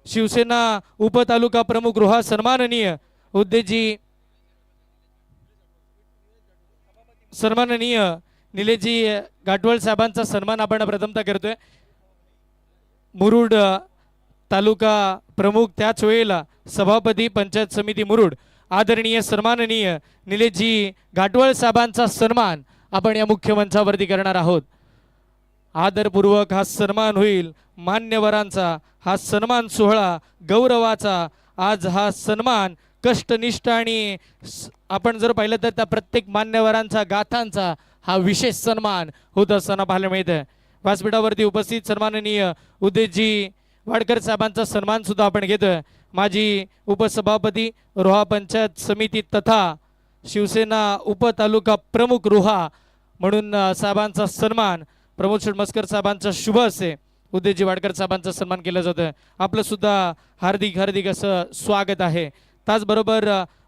शिवसेना उपतालुका प्रमुख रोहा सन्माननीय उद्देजी सन्माननीय निलेशजी घाटवळ साहेबांचा सन्मान आपण प्रथमतः करतोय. मुरुड तालुका प्रमुख त्याच वेळेला सभापती पंचायत समिती मुरुड आदरणीय सन्माननीय निलेशजी घाटवळ साहेबांचा सन्मान आपण या मुख्य मंचावरती करणार आहोत. आदरपूर्वक हा सन्मान होईल. मान्यवरांचा हा सन्मान सोहळा गौरवाचा. आज हा सन्मान कष्टनिष्ठ आणि आपण जर पाहिलं तर त्या प्रत्येक मान्यवरांचा गाथांचा हा विशेष सन्मान होत असताना पाहायला मिळतं. व्यासपीठावरती उपस्थित सन्माननीय उदयजी वाडकर साहेबांचा सन्मान सुद्धा आपण घेतोय. माजी उपसभापती रोहा पंचायत समिती तथा शिवसेना उपतालुका प्रमुख रोहा म्हणून साहेबांचा सन्मान प्रमोद शेठ मस्कर साहेबांचा शुभ असे उदयजी वाडकर साहेबांचा सन्मान केला जातोय. आपलं सुद्धा हार्दिक हार्दिक असं स्वागत आहे. त्याचबरोबर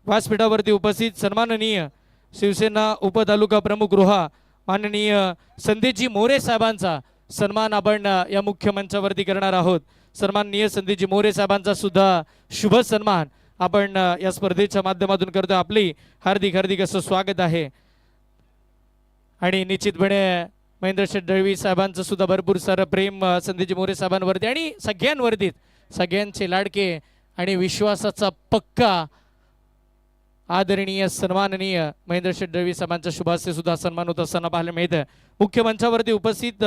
व्यासपीठावरती उपस्थित सन्माननीय शिवसेना उपतालुका प्रमुख रोहा माननीय संदेशजी मोरे साहेबांचा सन्मान आपण या मुख्य मंचावरती करणार आहोत. सन्माननीय संदेशजी मोरे साहेबांचा सुद्धा शुभ सन्मान आपण या स्पर्धेच्या माध्यमातून करतो. आपली हार्दिक हार्दिक असं स्वागत आहे. आणि निश्चितपणे महेंद्र शेठ दळवी साहेबांचं सुद्धा भरपूर सारं प्रेम संदेशजी मोरे साहेबांवरती आणि सगळ्यांवरतीच, सगळ्यांचे लाडके आणि विश्वासाचा पक्का आदरणीय सन्माननीय महेंद्र शेठ दळवी साहेबांच्या शुभास्ते सुद्धा सन्मान होत असताना पाहायला मिळतं. मुख्य मंचावरती उपस्थित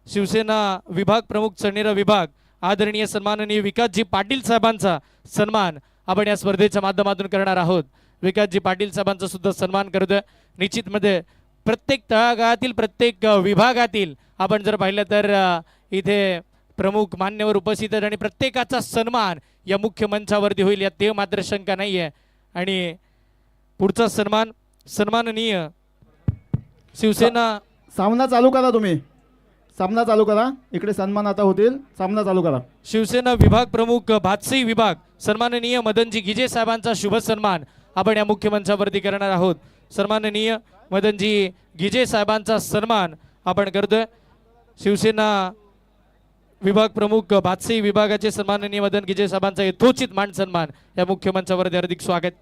शिवसेना विभाग प्रमुख चळनेरा विभाग आदरणीय सन्माननीय विकासजी पाटील साहेबांचा सन्मान आपण या स्पर्धेच्या माध्यमातून करणार आहोत. विकासजी पाटील साहेबांचा सुद्धा सन्मान करतोय. निश्चितमध्ये प्रत्येक तळागाळातील प्रत्येक विभागातील आपण जर पाहिलं तर इथे प्रमुख मान्यवर उपस्थित आहेत आणि प्रत्येकाचा सन्मान या मुख्य मंचावरती होईल यात ते मात्र शंका नाही आहे. आणि पुढचा सन्मान सन्माननीय शिवसेना सामना चालू करा, तुम्ही सामना चालू करा. इकडे सन्मान आता होतील, सामना चालू करा. शिवसेना विभाग प्रमुख भातसी विभाग सन्माननीय मदनजी गिजे साहेबांचा शुभ सन्मान आपण या मुख्य मंचावरती करणार आहोत. सन्माननीय मदनजी गिजे साहेबांचा सन्मान आपण करतोय. शिवसेना विभाग प्रमुख भातसी विभागाचे सन्माननीय मदन गिजे साहेबांचा यथोचित मान सन्मान या मुख्य मंचावरती हार्दिक स्वागत.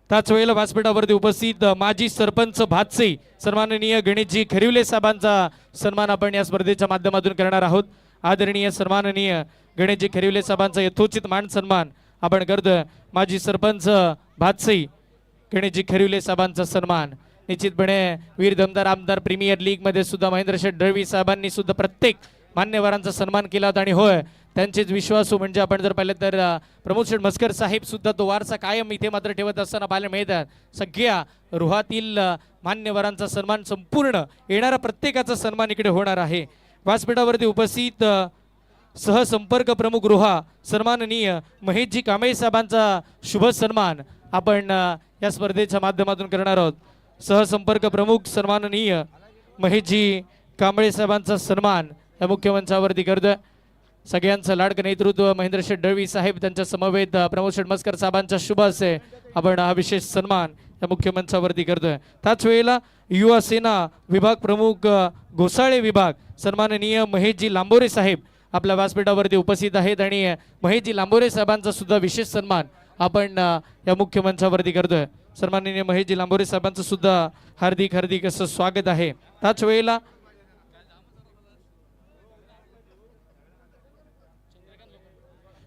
त्याच वेळेला व्यासपीठावरती उपस्थित माजी सरपंच भातसी सन्माननीय गणेशजी खरिवले साहेबांचा सन्मान आपण या स्पर्धेच्या माध्यमातून करणार आहोत. आदरणीय सन्माननीय गणेशजी खरिवले साहेबांचा यथोचित मान सन्मान आपण करतोय. माजी सरपंच भातसी गणेशजी खरिवले साहेबांचा सन्मान. निश्चितपणे वीर दमदार आमदार प्रीमियर लीग मध्ये सुद्धा महेंद्र शेठ दळवी साहेबांनी सुद्धा प्रत्येक मान्यवरांचा सन्मान केला होता. आणि होय, त्यांचेच विश्वासू म्हणजे आपण जर पाहिलं तर प्रमोद शेठ मस्कर साहेब सुद्धा तो वारसा कायम इथे मात्र ठेवत असताना पाहायला मिळतात. सगळ्या रुहातील मान्यवरांचा सन्मान, संपूर्ण येणारा प्रत्येकाचा सन्मान इकडे होणार आहे. व्यासपीठावरती उपस्थित सहसंपर्क प्रमुख रुहा सन्माननीय महेशजी कांबळे साहेबांचा शुभ सन्मान आपण या स्पर्धेच्या माध्यमातून करणार आहोत. सहसंपर्क प्रमुख सन्माननीय महेशजी कांबळे साहेबांचा सन्मान या मुख्य मंचावरती करतोय. सगळ्यांचं लाडकं नेतृत्व महेंद्र शेठ दळवी साहेब, त्यांच्या समवेत प्रमोद शेठ मस्कर साहेबांच्या शुभ हस्ते आपण हा विशेष सन्मान या मुख्य मंचावरती करतोय. त्याच वेळेला युवा सेना विभाग प्रमुख घोसाळे विभाग सन्माननीय महेशजी लांबोरे साहेब आपल्या व्यासपीठावरती उपस्थित आहेत आणि महेशजी लांबोरे साहेबांचा सुद्धा विशेष सन्मान आपण या मुख्य मंचावरती करतोय. सन्माननीय महेशजी लांबोरे साहेबांचं सुद्धा हार्दिक हार्दिक असं स्वागत आहे. त्याच वेळेला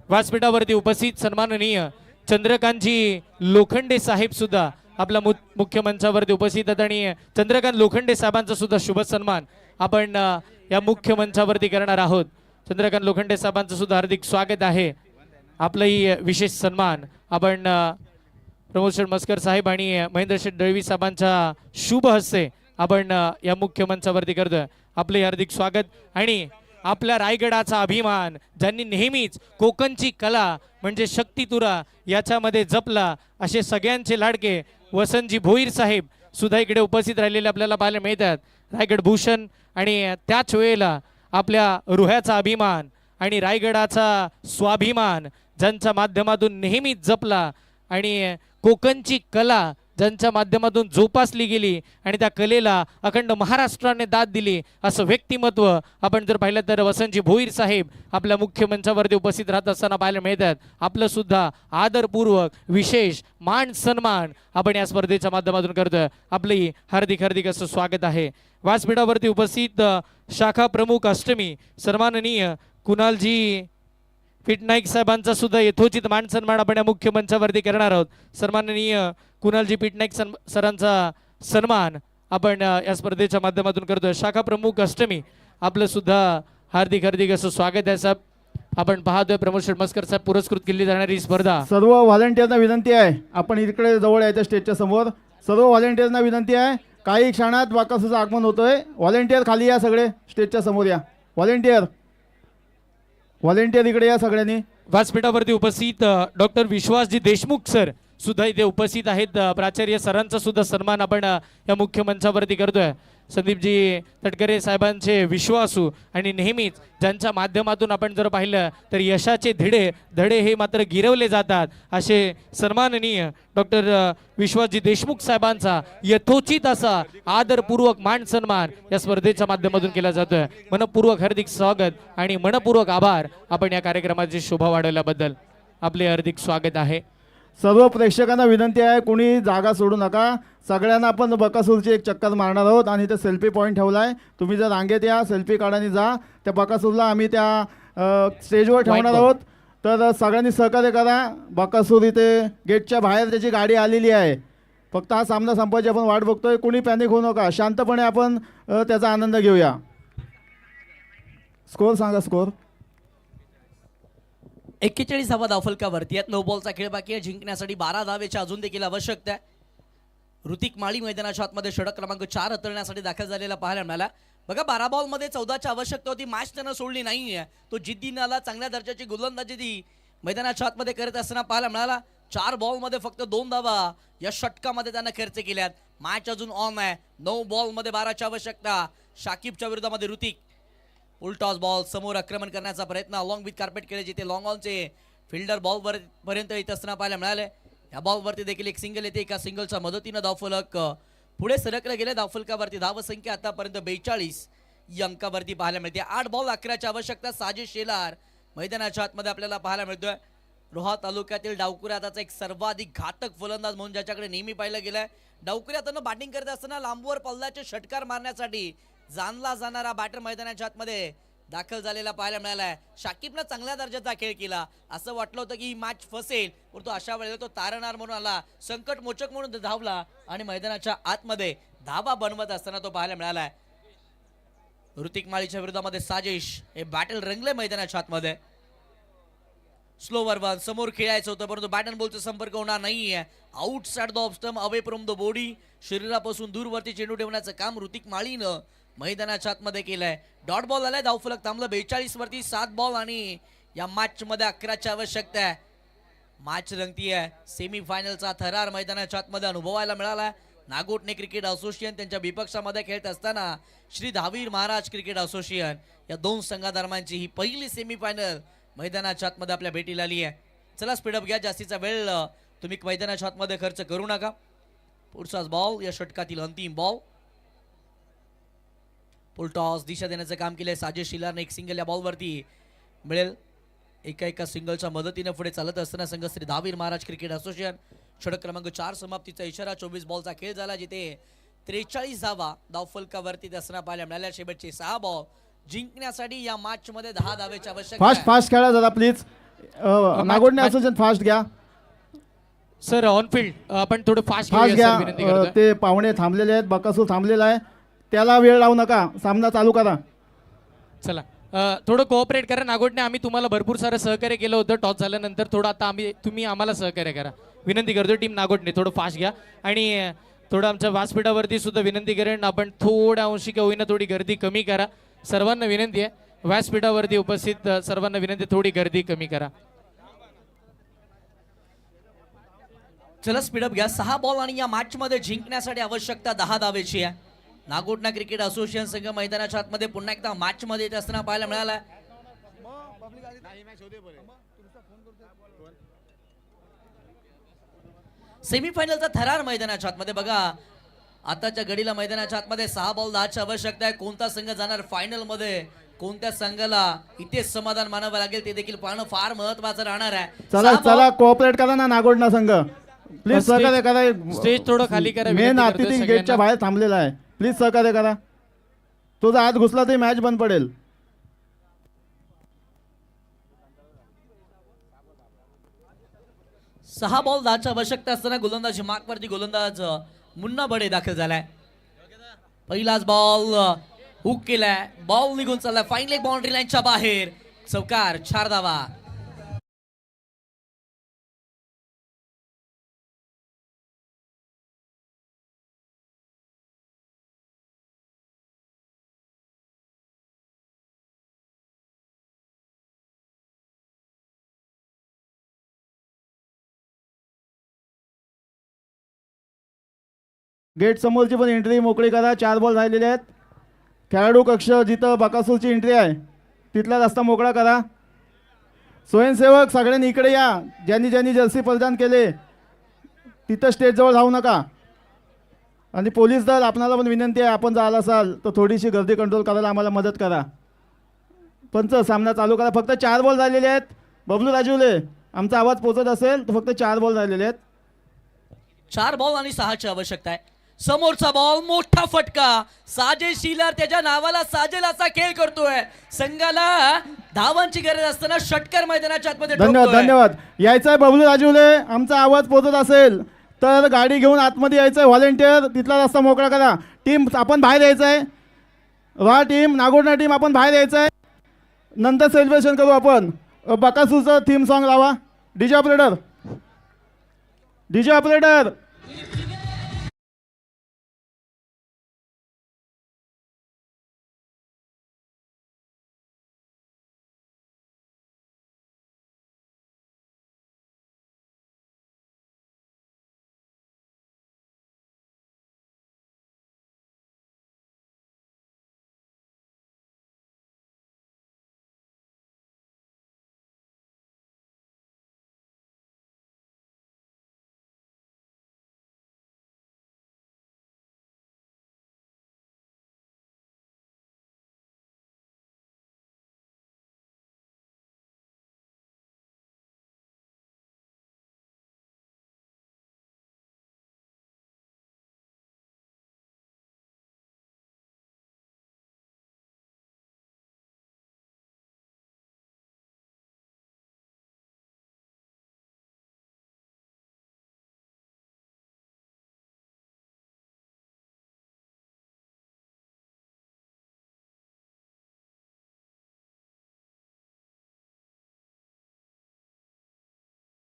व्यासपीठावरती उपस्थित सन्माननीय चंद्रकांतजी लोखंडे साहेब सुद्धा आपल्या मुख्य मंचावरती उपस्थित आहेत आणि चंद्रकांत लोखंडे साहेबांचा सुद्धा शुभ सन्मान आपण या मुख्य मंचावरती करणार आहोत. चंद्रकांत लोखंडे साहेबांचं सुद्धा हार्दिक स्वागत आहे. आपलंही विशेष सन्मान आपण प्रमोद शेठ मस्कर साहेब आणि महेंद्र शेठ दळवी साहेबांच्या शुभ हस्ते आपण या मुख्य मंचावरती करतोय. आपले हार्दिक स्वागत. आणि आपल्या रायगडाचा अभिमान ज्यांनी नेहमीच कोकणची कला म्हणजे शक्तितुरा याच्यामध्ये जपला असे सगळ्यांचे लाडके वसंतजी भोईर साहेब सुद्धा इकडे उपस्थित राहिलेले आपल्याला पाहायला मिळतात. रायगड भूषण आणि त्याच वेळेला आपल्या रुह्याचा अभिमान आणि रायगडाचा स्वाभिमान ज्यांच्या माध्यमातून नेहमीच जपला आणि कोकणची कला ज्यांच्या माध्यमातून जोपासली गेली आणि त्या कलेला अखंड महाराष्ट्राने दाद दिली असं व्यक्तिमत्व आपण जर पाहिलं तर वसंतजी भोईर साहेब आपल्या मुख्य मंचावरती उपस्थित राहत असताना पाहायला मिळतात. आपलं सुद्धा आदरपूर्वक विशेष मान सन्मान आपण या स्पर्धेच्या माध्यमातून करतोय. आपली हार्दिक हार्दिक असं स्वागत आहे. व्यासपीठावरती उपस्थित शाखा प्रमुख अष्टमी सन्माननीय कुणालजी पीटनाईक साहेबांचा सुद्धा यथोचित मान सन्मान आपण या मुख्य मंचावरती करणार आहोत. सन्माननीय कुणालजी पीटनाईक सरांचा सन्मान आपण या स्पर्धेच्या माध्यमातून करतोय. शाखा प्रमुख अष्टमी आपलं सुद्धा हार्दिक हार्दिक असं स्वागत आहे साहेब. आपण पाहतोय प्रमोद शेठ मस्कर साहेब पुरस्कृत केली जाणारी स्पर्धा. सर्व व्हॉलेंटियरना विनंती आहे, आपण इकडे जवळ यायचं स्टेजच्या समोर. सर्व व्हॉलेंटियरना विनंती आहे, काही क्षणात बाकासूचं आगमन होतोय. व्हॉलेंटियर खाली या, सगळे स्टेजच्या समोर या. व्हॉलेंटियर इकडे या सगळ्यांनी. व्यासपीठावरती उपस्थित डॉक्टर विश्वासजी देशमुख सर सुद्धा इथे उपस्थित आहेत. प्राचार्य सरांचा सुद्धा सन्मान आपण या मुख्य मंचावरती करतोय. संदीपजी तटकरे साहेबांचे विश्वासू आणि नेहमीच ज्यांच्या माध्यमातून आपण जर पाहिलं तर यशाचे धडे हे मात्र गिरवले जातात असे सन्माननीय डॉक्टर विश्वासजी देशमुख साहेबांचा यथोचित असा आदरपूर्वक मान सन्मान या स्पर्धेच्या माध्यमातून केला जातोय. मनपूर्वक हार्दिक स्वागत आणि मनपूर्वक आभार. आपण या कार्यक्रमाची शोभा वाढवल्याबद्दल आपले हार्दिक स्वागत आहे. सर्व प्रेक्षकांना विनंती आहे, कोणी जागा सोडू नका. सगळ्यांना आपण बकासूरची एक चक्कर मारणार आहोत आणि इथे सेल्फी पॉईंट ठेवला आहे. तुम्ही जर रांगेत या, सेल्फी काढानी जा. त्या बकासूरला आम्ही त्या स्टेजवर ठेवणार आहोत. तर सगळ्यांनी सहकार्य करा. बकासूर इथे गेटच्या बाहेर त्याची गाडी आलेली आहे. फक्त हा सामना संपायची आपण वाट बघतोय. कोणी पॅनिक होऊ नका, शांतपणे आपण त्याचा आनंद घेऊया. स्कोर सांगा. स्कोर 41 धावफलकावरती आहेत. 9 बॉलचा खेळ बाकी आहे. जिंकण्यासाठी 12 धावेची अजून देखील आवश्यकता आहे. ऋतिक माळी मैदानाच्या आतमध्ये षटक क्रमांक 4 हाताळण्यासाठी दाखल झालेला पाहायला मिळाला. बघा 12 बॉलमध्ये 14ची आवश्यकता होती. मॅच त्यानं सोडली नाहीये. तो जिद्दीनं आला, चांगल्या दर्जाची गोलंदाजी ती मैदानाच्या आतमध्ये करत असताना पाहायला मिळाला. 4 बॉलमध्ये फक्त 2 धावा या षटकामध्ये त्यानं खर्च केल्यात. मॅच अजून ऑन आहे. 9 बॉलमध्ये 12ची आवश्यकता. शाकिबच्या विरोधामध्ये ऋतिक उलटॉस बॉल समोर आक्रमण करण्याचा प्रयत्न अलॉंग विथ कार्पेट केले, जिथे लॉंग ऑनचे फिल्डर बॉल पर्यंत येत असताना पाहायला मिळाले. या बॉलवरती देखील एक सिंगल येते. एका सिंगलच्या मदतीनं धावफलक पुढे सरकले गेले. धावफलकावरती धावसंख्या आतापर्यंत 42 या अंकावरती पाहायला मिळते. 8 बॉल 11ची आवश्यकता. साजिश शेलार मैदानाच्या आतमध्ये आपल्याला पाहायला मिळतोय. रोहा तालुक्यातील डावकुऱ्या हाताचा एक सर्वाधिक घातक फलंदाज म्हणून ज्याच्याकडे नेहमी पाहिलं गेलंय. डावकुऱ्या हातानं बॅटिंग करत असताना लांबवर पल्ल्याचे षटकार मारण्यासाठी जाणला जाणारा बॅटर मैदानाच्या आतमध्ये दाखल झालेला पाहायला मिळालाय. शाकिबनं चांगल्या दर्जाचा खेळ केला. असं वाटलं होतं की ही मॅच फसेल, परंतु अशा वेळेला तो तारणार म्हणून आला, संकट मोचक म्हणून धावला आणि मैदानाच्या आतमध्ये धावा बनवत असताना तो पाहायला मिळालाय. ऋतिक माळीच्या विरोधामध्ये साजिश हे बॅटल रंगले मैदानाच्या आतमध्ये. स्लोवर वन समोर खेळायचं होतं, परंतु बॅट अँड बॉलचा संपर्क होणार नाहीये. Outside the off stump, away from the body, शरीरापासून दूरवरती चेंडू ठेवण्याचं काम ऋतिक माळीनं मैदानाच्या आतमध्ये केलंय. डॉट बॉल आलाय. धावफलक थांबलं 42 वरती. 7 बॉल आणि या मॅच मध्ये 11ची आवश्यकता आहे. मॅच रंगतीये. सेमी फायनलचा थरार मैदानाच्या आतमध्ये अनुभवायला मिळाला. नागोठणे क्रिकेट असोसिएशन त्यांच्या विपक्षामध्ये खेळत असताना श्री दहावीर महाराज क्रिकेट असोसिएशन या 2 संघादरम्यानची ही पहिली सेमी फायनल मैदानाच्या आतमध्ये आपल्या भेटीला आली आहे. चला स्पीडअप घ्या. जास्तीचा वेळ तुम्ही मैदानाच्या आतमध्ये खर्च करू नका. पुढचाच बॉल या षटकातील अंतिम बॉल. पुलटॉस दिशा देण्याचं काम केलंय. साजिश शिलारने एक सिंगल या बॉलवरती मिळेल. एका सिंगलच्या मदतीने पुढे चालत असताना संघ श्री दहावीर महाराज क्रिकेट असोसिएशन षटक क्रमांक 4 समाप्तीचा इशारा. 24 बॉलचा खेळ झाला, जिथे 43 धावा धावफलकावरती असताना पाहायला मिळाल्या. शेवटचे 6 बॉल जिंकण्यासाठी या मॅच मध्ये 10 धावेची आवश्यकता आहे. फास्ट खेळा जरा प्लीज. नागोडणे असोसिएशन फास्ट घ्या. सर ऑन फील्ड आपण थोडं फास्ट घ्या. ते पाहुणे थांबलेले आहेत. बकासूर थांबलेला आहे. त्याला वेळ लावू नका. सामना चालू करा. चला थोडं कोऑपरेट करा. नागोडणे आम्ही तुम्हाला भरपूर सारं सहकार्य केलं होतं टॉस झाल्यानंतर. थोडं आता तुम्ही आम्हाला सहकार्य करा विनंती करतो. टीम नागोडणे थोडं फास्ट घ्या. आणि थोडं आमच्या व्यासपीठावरती सुद्धा विनंती करेन, आपण थोड्या अंशी का होईना थोडी गर्दी कमी करा. सर्वांना विनंती आहे. व्यासपीठावरती उपस्थित सर्वांना विनंती, थोडी गर्दी कमी करा. चला स्पीडअप घ्या. 6 बॉल आणि या मॅच मध्ये जिंकण्यासाठी आवश्यकता 10 धावेची आहे. नागोठणा क्रिकेट असोसिएशन संघ मैदानाच्या आतमध्ये पुन्हा एकदा मॅच मध्ये येत असताना पाहायला मिळाला. सेमीफायनलचा थरार मैदानाच्या आतमध्ये. बघा आताच्या घडीला मैदानाच्या आतमध्ये 6 बॉल 10ची आवश्यकता आहे. कोणता संघ जाणार फायनल मध्ये, कोणत्या संघाला इथेच समाधान मानावं लागेल ते देखील पाहणं फार महत्वाचं राहणार आहे. चला चला कोऑपरेट करा ना नागोडणा संघ. प्लीज सहकार्य करा. स्टेज थोडं खाली करा. मेन अतिथी गेटच्या बाहेर थांबलेला आहे. प्लीज सहकार्य करा. तो जर आत घुसला तरी मॅच बंद पडेल. सहा बॉल 10ची आवश्यकता असताना गोलंदाजी मार्कवरती गोलंदाज मुन्ना बडे दाखल झालाय. पहिलाच बॉल हुक केलाय. बॉल निघून चाललाय फाईन लेग बाउंड्री लाईनच्या बाहेर. चौकार, 4 धावा. गेट समोरची पण एंट्री मोकळी करा. 4 बॉल राहिलेले आहेत. खेळाडू कक्ष जिथं बकासूरची एंट्री आहे तिथला रस्ता मोकळा करा. स्वयंसेवक सगळ्यांनी इकडे या. ज्यांनी ज्यांनी जर्सी परिधान केले तिथं स्टेजजवळ राहू नका. आणि पोलीस दल आपणाला पण विनंती आहे, आपण जर आला असाल तर थोडीशी गर्दी कंट्रोल करायला आम्हाला मदत करा. पंच सामना चालू करा. फक्त 4 बॉल राहिलेले आहेत. बबलू राजूले आमचा आवाज पोहोचत असेल तर फक्त 4 बॉल राहिलेले आहेत. 4 बॉल आणि 6ची आवश्यकता आहे. समोरचा बॉल मोठा फटका. साजेल शीलर त्याच्या नावाला साजेल असा खेळ करतोय. संघाला धावांची गरज असताना षटकर मैदानाच्या आतमध्ये धन्यवाद ठोकतोय. धन्यवाद. यायचं आहे बबलू राजूले. आमचा आवाज पोहोचत असेल तर गाडी घेऊन आतमध्ये यायचं आहे. व्हॉलेंटियर तिथला रस्ता मोकळा करा. टीम आपण बाहेर यायचं आहे. वा टीम नागोडणा टीम आपण बाहेर यायचं आहे. नंतर सेलिब्रेशन करू आपण. बकासूरचं थीम सॉन्ग लावा. DJ operator.